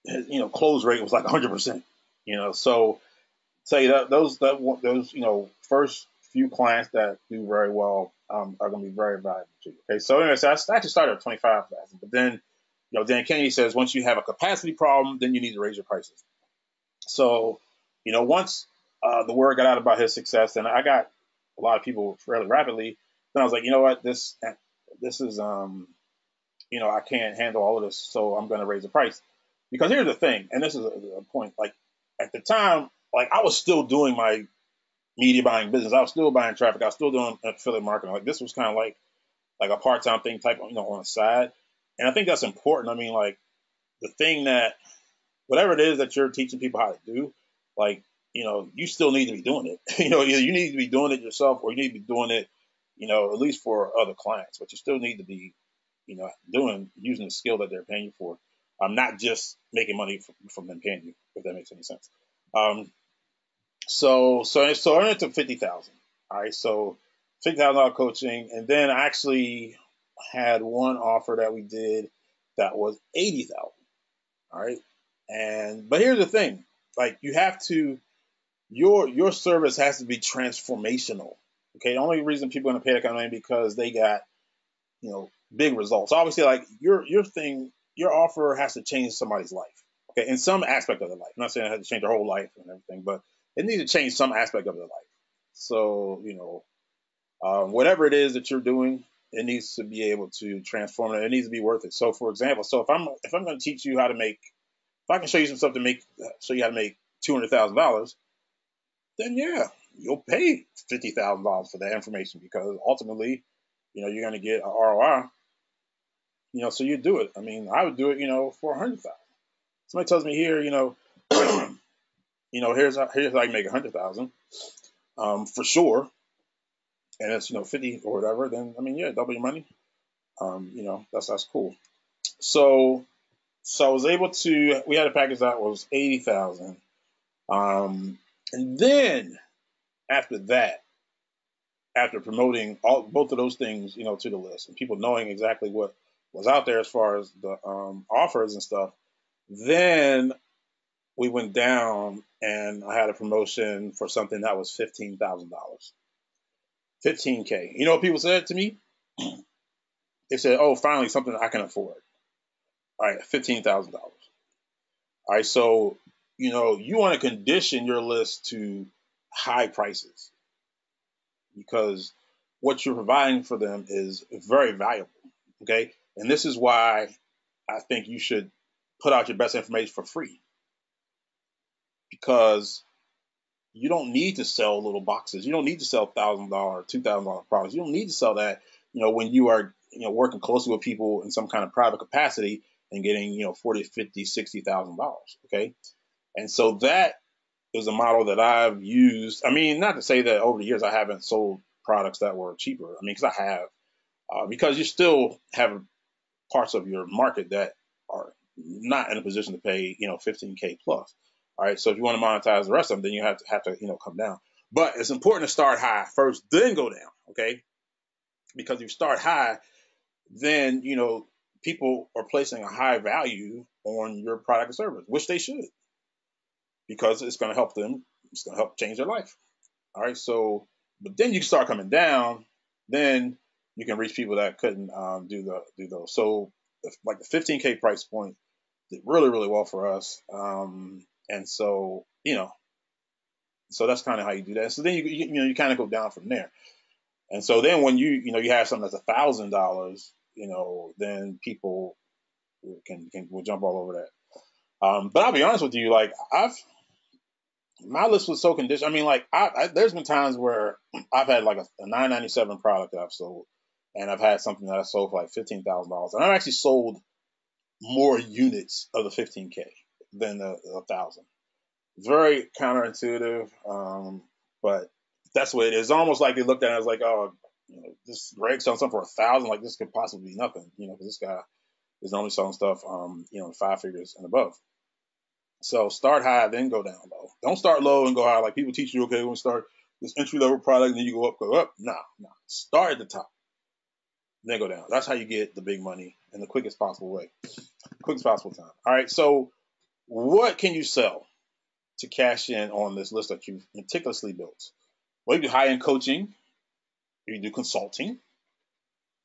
his, close rate was like 100%. So say that those first few clients that do very well are going to be very valuable to you. Okay, so anyway, so I actually started at 25,000, but then Dan Kennedy says once you have a capacity problem, then you need to raise your prices. So once the word got out about his success, and I got a lot of people fairly rapidly, then I was like, you know what, this is I can't handle all of this, so I'm going to raise the price. Because here's the thing, and this is a point, like at the time, like I was still doing my media buying business. I was still buying traffic. I was still doing affiliate marketing. Like this was kind of like a part time thing type, on the side. And I think that's important. I mean, like the thing that whatever it is that you're teaching people how to do, like you still need to be doing it. Either you need to be doing it yourself or you need to be doing it, at least for other clients. But you still need to be, using the skill that they're paying you for. Not just making money from them paying you, if that makes any sense. Um, so I went to 50,000. All right, so $50,000 coaching, and then I actually had one offer that we did that was 80,000. All right, but here's the thing, like you have to your service has to be transformational. Okay, the only reason people are going to pay that kind of money because they got big results. Obviously, like your offer has to change somebody's life. Okay, in some aspect of their life. I'm not saying it has to change their whole life and everything, but it needs to change some aspect of their life. So whatever it is that you're doing, it needs to be able to transform it. It needs to be worth it. So, for example, if I'm going to teach you how to make, if I can show you some stuff to show you how to make $200,000, then yeah, you'll pay $50,000 for that information because ultimately, you're going to get an ROI. So you do it. I mean, I would do it, for 100,000. Somebody tells me here, here's how I can make 100,000, for sure, and it's 50 or whatever. Then I mean, yeah, double your money. That's cool. So I was able to. We had a package that was 80,000, and then after that, after promoting both of those things, to the list and people knowing exactly what was out there as far as the offers and stuff, then we went down and I had a promotion for something that was $15,000. 15K. You know what people said to me? They said, "Oh, finally something I can afford." All right, $15,000. All right, so you want to condition your list to high prices because what you're providing for them is very valuable. Okay, and this is why I think you should put out your best information for free because you don't need to sell little boxes. You don't need to sell $1,000, $2,000 products. You don't need to sell that, when you are, working closely with people in some kind of private capacity and getting, 40, 50, $60,000. Okay. And so that is a model that I've used. I mean, not to say that over the years I haven't sold products that were cheaper. I mean, because I have, because you still have parts of your market that are not in a position to pay, 15K plus. All right. So if you want to monetize the rest of them, then you have to, come down. But it's important to start high first, then go down. Okay. Because if you start high, then, people are placing a high value on your product or service, which they should, because it's going to help them. It's going to help change their life. All right. So, but then you can start coming down, then you can reach people that couldn't do those. So like the 15K price point did really, really well for us. And so, so that's kind of how you do that. So then you kind of go down from there. And so then when you have something that's $1,000, then people will jump all over that. But I'll be honest with you, like my list was so conditioned. I mean, like there's been times where I've had like a 997 product that I've sold, and I've had something that I sold for like $15,000, and I've actually sold more units of the 15K than the 1,000. It's very counterintuitive, but that's what it is. It's almost like they looked at it as like, oh, this Greg selling something for 1,000, like this could possibly be nothing, because this guy is only selling stuff, in 5 figures and above. So start high, then go down low. Don't start low and go high. Like people teach you, okay, when start this entry level product, and then you go up, go up. No. Start at the top, then go down. That's how you get the big money in the quickest possible way, quickest possible time. All right. So what can you sell to cash in on this list that you've meticulously built? Well, you do high end coaching, you do consulting.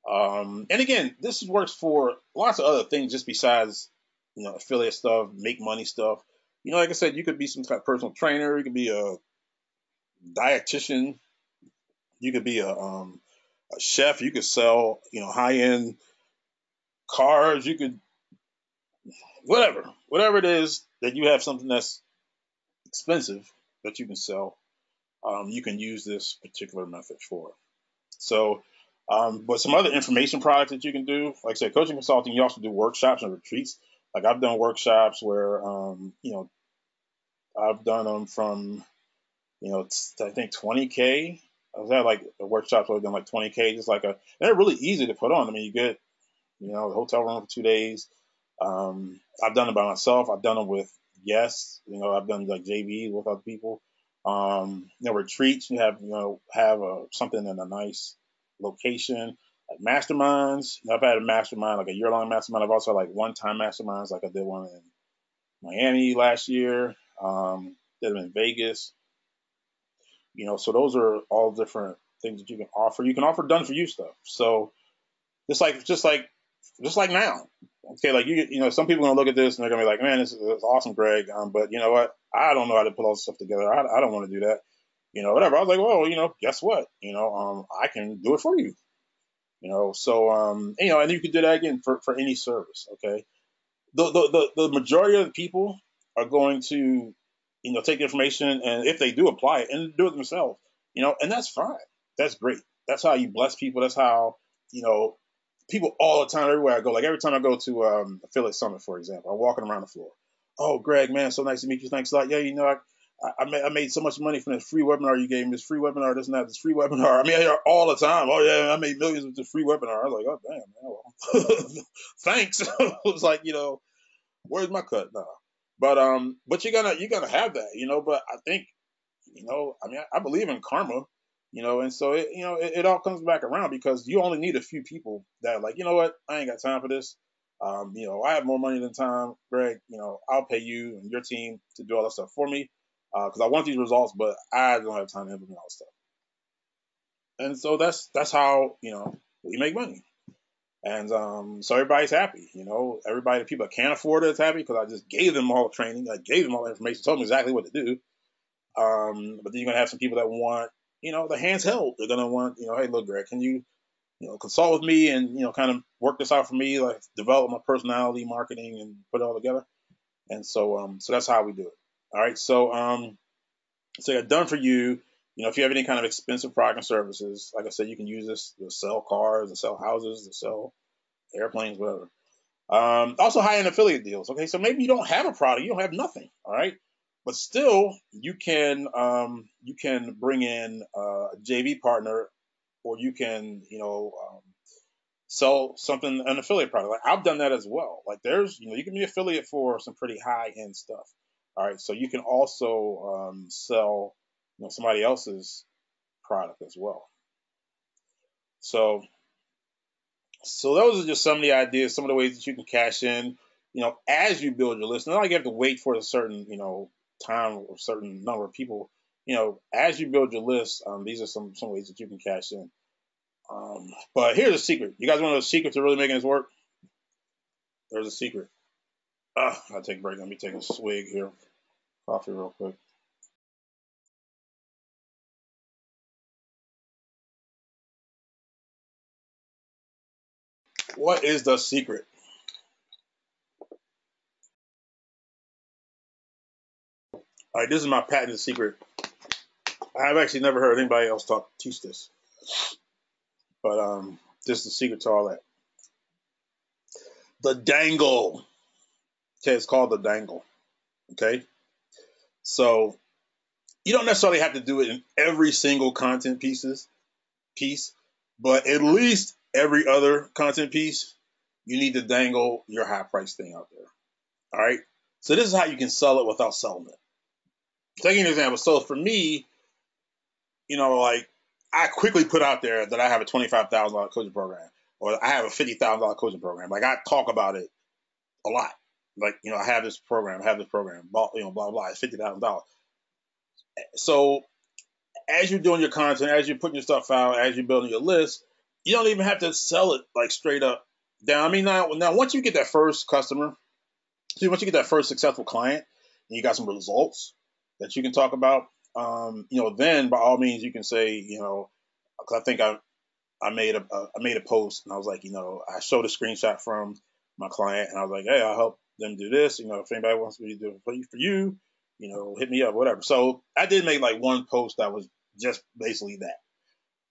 And again, this works for lots of other things just besides, affiliate stuff, make money stuff. Like I said, you could be some kind of personal trainer, you could be a dietitian, you could be a chef, you could sell, high end cars, you could whatever it is that you have something that's expensive that you can sell, you can use this particular method for. So, but some other information products that you can do, like I said, coaching consulting, you also do workshops and retreats. Like I've done workshops where, I've done them from, I think 20K. I've had like a workshops where I've done like 20K, just like they're really easy to put on. I mean, you get, the hotel room for 2 days. I've done it by myself. I've done it with guests. I've done like JV with other people. Retreats. You have something in a nice location, like masterminds. I've had a mastermind, like a year-long mastermind. I've also had like one-time masterminds, like I did one in Miami last year. Did them in Vegas. So those are all different things that you can offer. You can offer done-for-you stuff. So just like now. Okay, like some people are gonna look at this and they're gonna be like, "Man, this is awesome, Greg." But you know what? I don't know how to put all this stuff together. I don't want to do that. Whatever. I was like, well, guess what? I can do it for you. So and you can do that again for any service. Okay, the majority of the people are going to take the information, and if they do, apply it and do it themselves. And that's fine. That's great. That's how you bless people. That's how you know people all the time everywhere I go. Like every time I go to affiliate summit, for example, I'm walking around the floor. Oh, Greg, man, so nice to meet you. Thanks a lot. Yeah, I made so much money from this free webinar you gave me. This free webinar, this and that, this free webinar. I mean, I hear all the time. Oh yeah, I made millions with this free webinar. I was like, oh damn, man, well, thanks. It was like, where's my cut now? But you're gonna have that, But I think, I mean, I believe in karma, and so it all comes back around because you only need a few people that are like, you know what, I ain't got time for this. I have more money than time, Greg. I'll pay you and your team to do all that stuff for me because I want these results, but I don't have time to implement all this stuff. And so that's how we make money. And so everybody's happy. Everybody, the people that can't afford it is happy because I just gave them all the training, I gave them all the information, told them exactly what to do. But then you're gonna have some people that want, the hands held. They're gonna want, hey, look, Greg, can you, consult with me and kind of work this out for me, like develop my personality, marketing, and put it all together. And so that's how we do it. All right. So yeah, done for you. If you have any kind of expensive product and services, like I said, you can use this to sell cars, to sell houses, to sell airplanes, whatever. Also high-end affiliate deals. Okay, so maybe you don't have a product, you don't have nothing. All right, but still you can bring in a JV partner, or you can sell something, an affiliate product. Like I've done that as well. Like there's you can be affiliate for some pretty high-end stuff. All right, so you can also sell somebody else's product as well. So those are just some of the ideas, some of the ways that you can cash in, as you build your list. Not like you have to wait for a certain, time or certain number of people. As you build your list, these are some ways that you can cash in. But here's a secret. You guys want to know the secret to really making this work? There's a secret. I'll take a break. Let me take a swig here. Coffee real quick. What is the secret? All right, this is my patented secret. I've actually never heard anybody else teach this, but this is the secret to all that. The dangle. Okay, it's called the dangle. Okay, so you don't necessarily have to do it in every single content piece, but at least every other content piece, you need to dangle your high price thing out there. All right. So this is how you can sell it without selling it. Taking an example. So for me, like I quickly put out there that I have a $25,000 coaching program, or I have a $50,000 coaching program. Like I talk about it a lot. like, I have this program, blah, blah blah. It's $50,000. So as you're doing your content, as you're putting your stuff out, as you're building your list, you don't even have to sell it like straight up down. I mean, now once you get that first customer, see, once you get that first successful client, and you got some results that you can talk about, then by all means you can say, because I think I made a post and I was like, I showed a screenshot from my client and I was like, hey, I'll help them do this. If anybody wants me to do it for you, hit me up, whatever. So I did make like one post that was just basically that.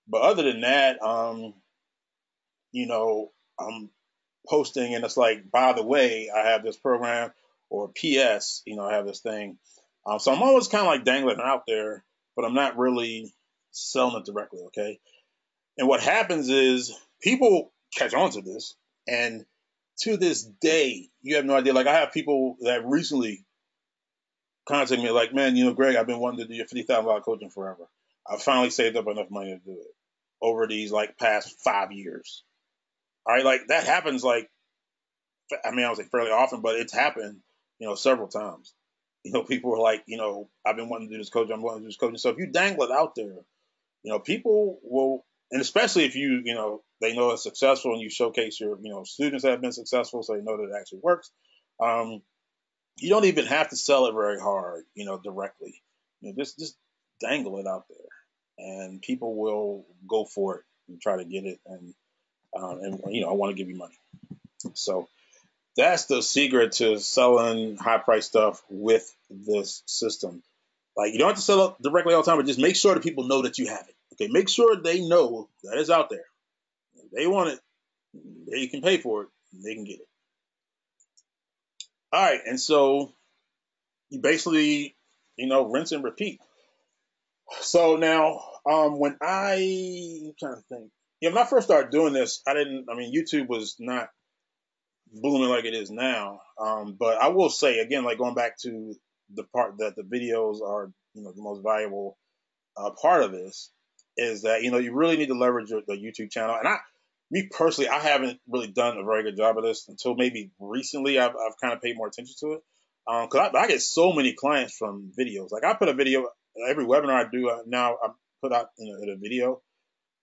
But other than that, I'm posting and it's like, by the way, I have this program, or PS, I have this thing. So I'm always kind of like dangling out there, but I'm not really selling it directly. Okay. And what happens is people catch on to this, and to this day, you have no idea. Like I have people that recently contact me, like, man, Greg, I've been wanting to do your $50,000 coaching forever. I finally saved up enough money to do it over these like past 5 years. All right, like that happens. Like, I mean, I was like fairly often, but it's happened, several times. People are like, I've been wanting to do this coaching. I'm wanting to do this coaching. So if you dangle it out there, people will, and especially if they know it's successful and you showcase your, students that have been successful, so they know that it actually works. You don't even have to sell it very hard, directly. Just dangle it out there, and people will go for it and try to get it. And I want to give you money. So that's the secret to selling high price stuff with this system. Like you don't have to sell it directly all the time, but just make sure that people know that you have it. Okay, make sure they know that it's out there. If they want it, they can pay for it. They can get it. All right, and so you basically, rinse and repeat. So now, when I'm trying to think, when I first started doing this, I didn't. I mean, YouTube was not booming like it is now. But I will say again, like going back to the part that the videos are, the most valuable part of this is that you really need to leverage the YouTube channel. And me personally, I haven't really done a very good job of this until maybe recently. I've kind of paid more attention to it because I get so many clients from videos. Like I put a video every webinar I do now. I put out in a video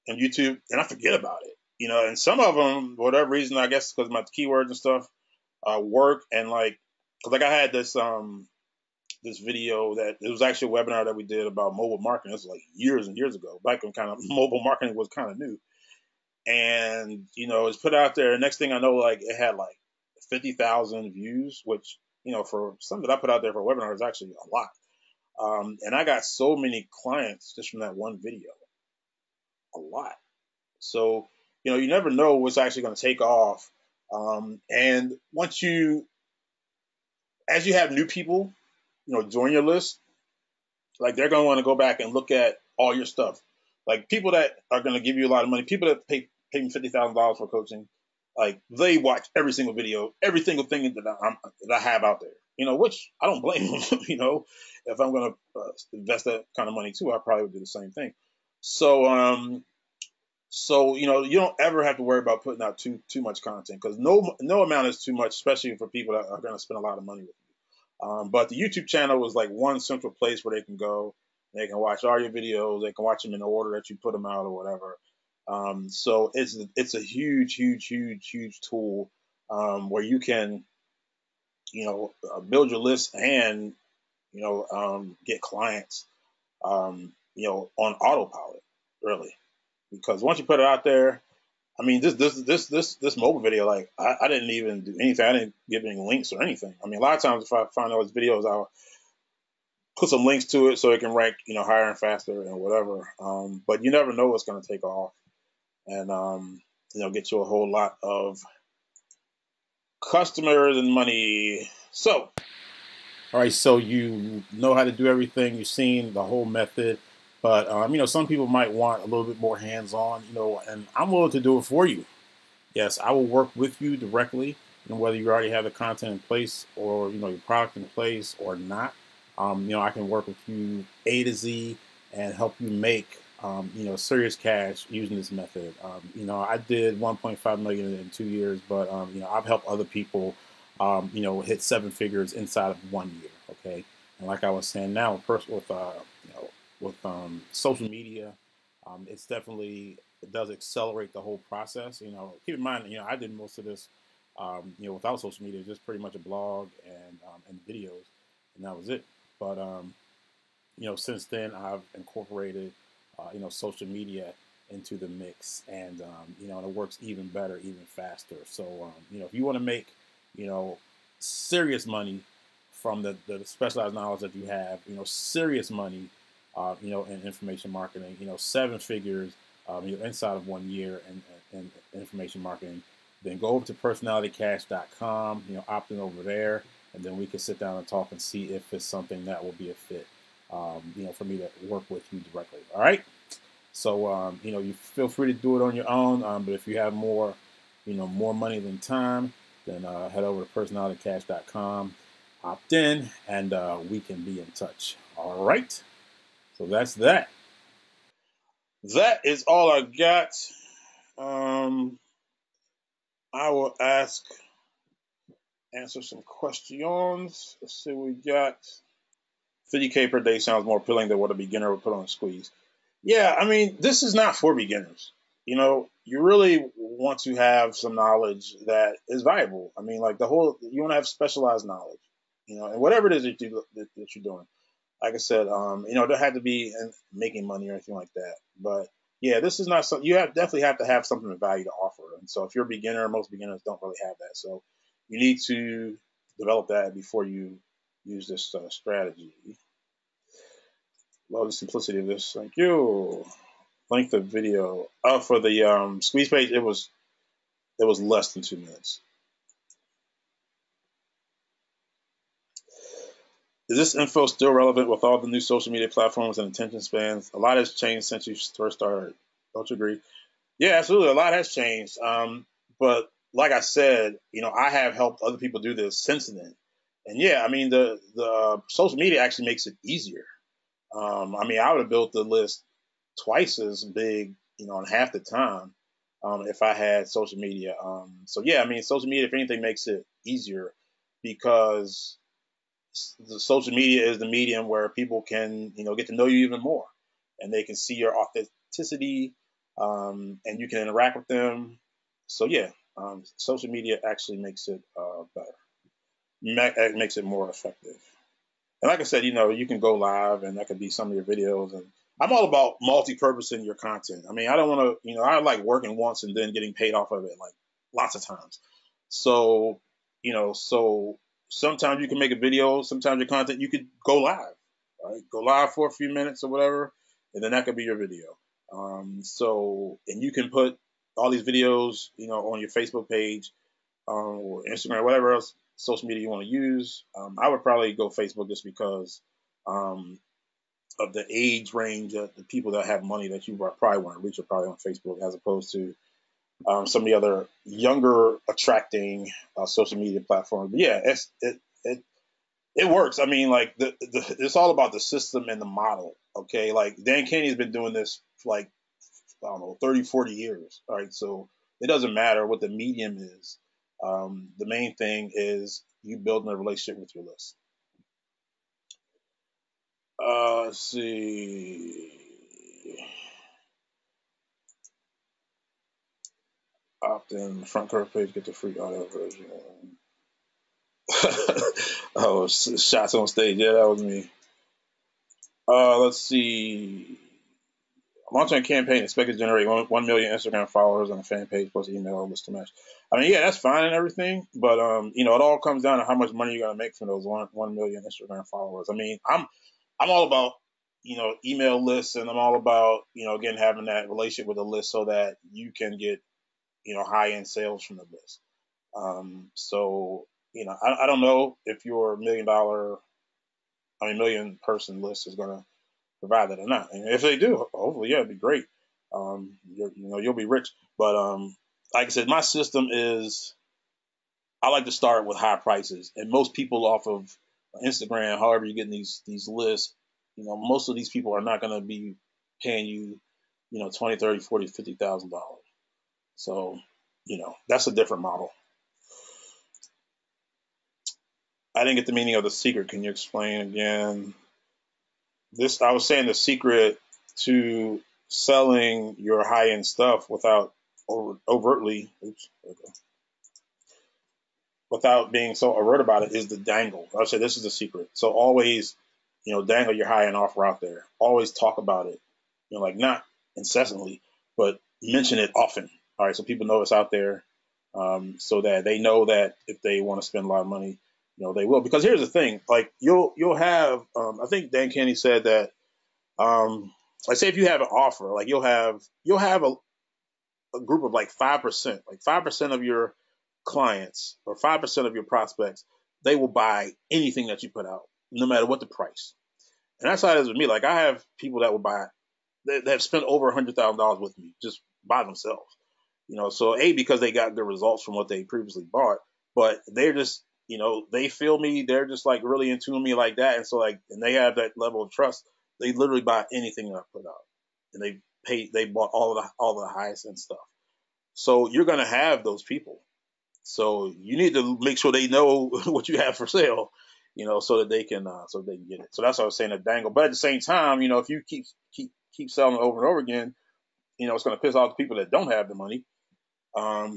on YouTube, and I forget about it. And some of them, for whatever reason, I guess because my keywords and stuff work, and like, cause like I had this video that it was actually a webinar that we did about mobile marketing. This was like years and years ago, back when kind of mobile marketing was kind of new. And, it's put out there. Next thing I know, like it had like 50,000 views, which, for something that I put out there for a webinar is actually a lot. And I got so many clients just from that one video, a lot. So, you never know what's actually going to take off. And as you have new people, join your list, like they're going to want to go back and look at all your stuff. Like people that are going to give you a lot of money, people that pay me $50,000 for coaching, like they watch every single video, every single thing that I have out there. Which I don't blame them. If I'm going to invest that kind of money too, I probably would do the same thing. So you don't ever have to worry about putting out too much content because no amount is too much, especially for people that are going to spend a lot of money with you. But the YouTube channel was like one central place where they can go. They can watch all your videos. They can watch them in the order that you put them out or whatever. So it's a huge, huge, huge, huge tool where you can build your list and get clients on autopilot, really, because once you put it out there, I mean, this mobile video, like I didn't even do anything. I didn't give any links or anything. I mean, a lot of times if I find those videos, I'll put some links to it so it can rank, higher and faster and whatever. But you never know what's going to take off and get you a whole lot of customers and money. So, all right, so you know how to do everything. You've seen the whole method. But, some people might want a little bit more hands-on, and I'm willing to do it for you. Yes, I will work with you directly, whether you already have the content in place or, your product in place or not. I can work with you A to Z and help you make, serious cash using this method. I did 1.5 million in 2 years, but, I've helped other people hit seven figures inside of 1 year. Okay, and like I was saying now, with social media, it's definitely it does accelerate the whole process. Keep in mind, I did most of this, without social media, just pretty much a blog and videos, and that was it. But since then I've incorporated, social media into the mix, and it works even better, even faster. So, if you want to make, you know, serious money from the specialized knowledge that you have, serious money, in information marketing, seven figures, inside of 1 year in information marketing, then go over to personalitycash.com, opt in over there, and then we can sit down and talk and see if it's something that will be a fit, for me to work with you directly. All right. So, you feel free to do it on your own. But if you have more, more money than time, then head over to personalitycash.com, opt in, and we can be in touch. All right. So that's that. That is all I got. Um, I will answer some questions. Let's see what we got. 50K per day sounds more appealing than what a beginner would put on a squeeze. Yeah, I mean, this is not for beginners. You really want to have some knowledge that is valuable. I mean, like you want to have specialized knowledge, and whatever it is that you're doing. Like I said, it don't have to be in making money or anything like that. But yeah, this is not something definitely have to have something of value to offer. And so if you're a beginner, most beginners don't really have that. So you need to develop that before you use this strategy. Love the simplicity of this. Thank you. Length of video. For the squeeze page, it was less than 2 minutes. Is this info still relevant with all the new social media platforms and attention spans? A lot has changed since you first started. Don't you agree? Yeah, absolutely. A lot has changed. But like I said, I have helped other people do this since then. And yeah, I mean, the social media actually makes it easier. I mean, I would have built the list twice as big, in half the time, if I had social media. So yeah, I mean, social media, if anything, makes it easier because the social media is the medium where people can, get to know you even more, and they can see your authenticity, and you can interact with them. So yeah, social media actually makes it better, makes it more effective. And like I said, you can go live, and that could be some of your videos. And I'm all about multi-purposing your content. I mean, I don't want to, I like working once and then getting paid off of it, like lots of times. So, so sometimes you can make a video. Sometimes your content you could go live, right? Go live for a few minutes or whatever, and then that could be your video. And you can put all these videos, on your Facebook page, or Instagram, or whatever else social media you want to use. I would probably go Facebook just because um, of the age range of the people that have money that you probably want to reach are probably on Facebook, as opposed to some of the other younger attracting social media platforms. But yeah, it works. I mean, like it's all about the system and the model. Okay, like Dan Kenny's been doing this for like, I don't know, 30, 40 years. All right. So it doesn't matter what the medium is. The main thing is you building a relationship with your list. Let's see. Opt in, front cover page, get the free audio version. Oh, shots on stage. Yeah, that was me. Let's see. Launching a campaign expected to generate 1 million Instagram followers on a fan page plus email list to match. I mean, yeah, that's fine and everything, but it all comes down to how much money you're gonna make from those 1 million Instagram followers. I mean, I'm all about, email lists, and I'm all about, again, having that relationship with a list so that you can get, high end sales from the list. So I don't know if your million person list is gonna provide that or not. And if they do, hopefully, yeah, it'd be great. You'll be rich. But like I said, my system is I like to start with high prices, and most people off of Instagram, however you're getting these lists, most of these people are not going to be paying you, 20, 30, 40, $50,000. So, that's a different model. I didn't get the meaning of the secret. Can you explain again? I was saying the secret to selling your high end stuff without overtly, without being so overt about it is the dangle. I said this is the secret. So always, dangle your high end offer out there. Always talk about it. Like not incessantly, but mention it often. All right, so people know it's out there, so that they know that if they want to spend a lot of money, they will. Because here's the thing: like you'll have, I think Dan Kenny said that, like say if you have an offer, like you'll have a group of like 5%, like 5% of your clients or 5% of your prospects, they will buy anything that you put out, no matter what the price. And that's how it is with me. Like I have people that will buy that have spent over $100,000 with me just by themselves. So because they got good results from what they previously bought, but they're just, they feel me. They're just like really into me like that. And so and they have that level of trust. They literally buy anything that I put out, and they bought all of the highest end stuff. So you're going to have those people. So you need to make sure they know what you have for sale, so that they can get it. So that's what I was saying, a dangle. But at the same time, if you keep selling it over and over again, it's going to piss off the people that don't have the money.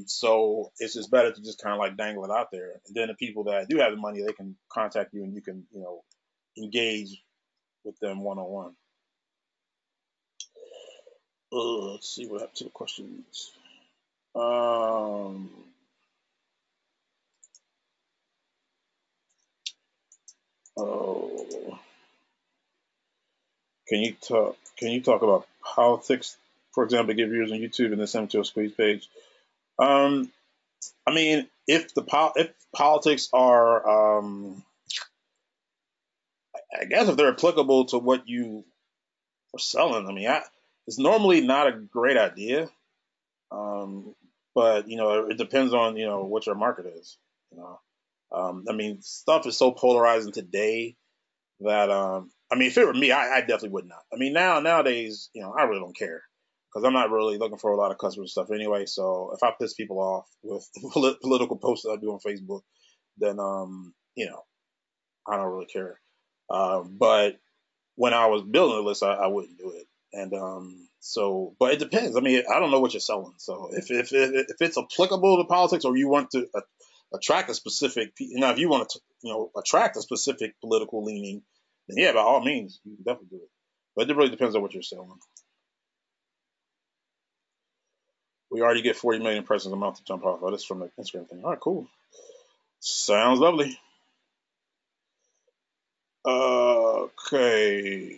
So it's just better to just kind of like dangle it out there. And then the people that do have the money, they can contact you and you can, engage with them one on one. Let's see what happened to the questions. Um, oh, can you talk about politics, for example, give viewers on YouTube and then send them to a squeeze page? Um, I mean, if politics are, I guess if they're applicable to what you are selling, I mean, it's normally not a great idea. Um, but it depends on what your market is. You know, I mean, stuff is so polarizing today that I mean, if it were me, I definitely would not. I mean, nowadays, I really don't care because I'm not really looking for a lot of customer stuff anyway. So if I piss people off with political posts that I do on Facebook, then I don't really care. But when I was building a list, I wouldn't do it. And but it depends. I mean, I don't know what you're selling. So if it's applicable to politics, or you want to attract a specific, if you want to, attract a specific political leaning, then yeah, by all means, you can definitely do it. But it really depends on what you're selling. We already get 40 million impressions a month to jump off. Oh, this is from the Instagram thing. All right, cool. Sounds lovely. Okay.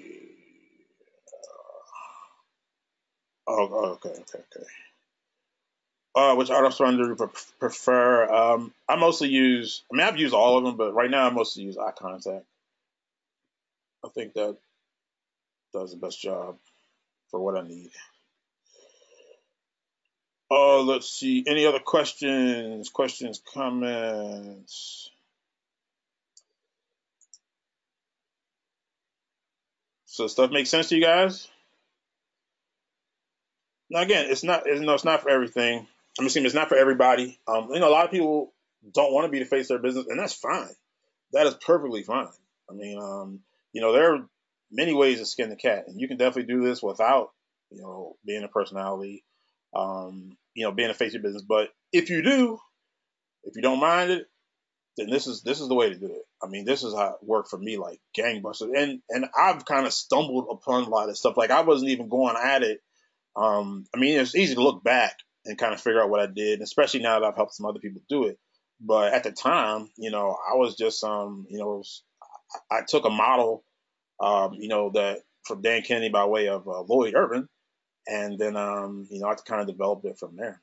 Okay. Which auto surrender do you prefer? I mostly use. I mean, I've used all of them, but right now I mostly use eye contact. I think that does the best job for what I need. Let's see. Any other questions? Questions, comments. So stuff makes sense to you guys? Now again, it's not for everything. I'm assuming it's not for everybody. A lot of people don't want to be the face of their business, and that's fine. That is perfectly fine. I mean, there are many ways to skin the cat, and you can definitely do this without, being a personality, being a face of your business. But if you do, if you don't mind it, then this is the way to do it. I mean, this is how it worked for me, like gangbusters. And I've kind of stumbled upon a lot of stuff. Like I wasn't even going at it. I mean, it's easy to look back and kind of figure out what I did, especially now that I've helped some other people do it. But at the time, I was just, I took a model, that from Dan Kennedy by way of Lloyd Irvin, and then, I kind of developed it from there.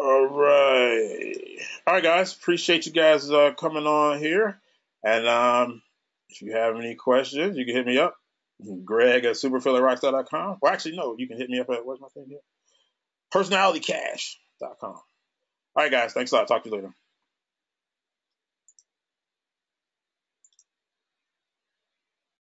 All right, guys. Appreciate you guys coming on here. And if you have any questions, you can hit me up. Greg at superfillerrockstar.com. Well, actually, no, you can hit me up at, what's my thing here? Personalitycash.com. All right, guys. Thanks a lot. Talk to you later.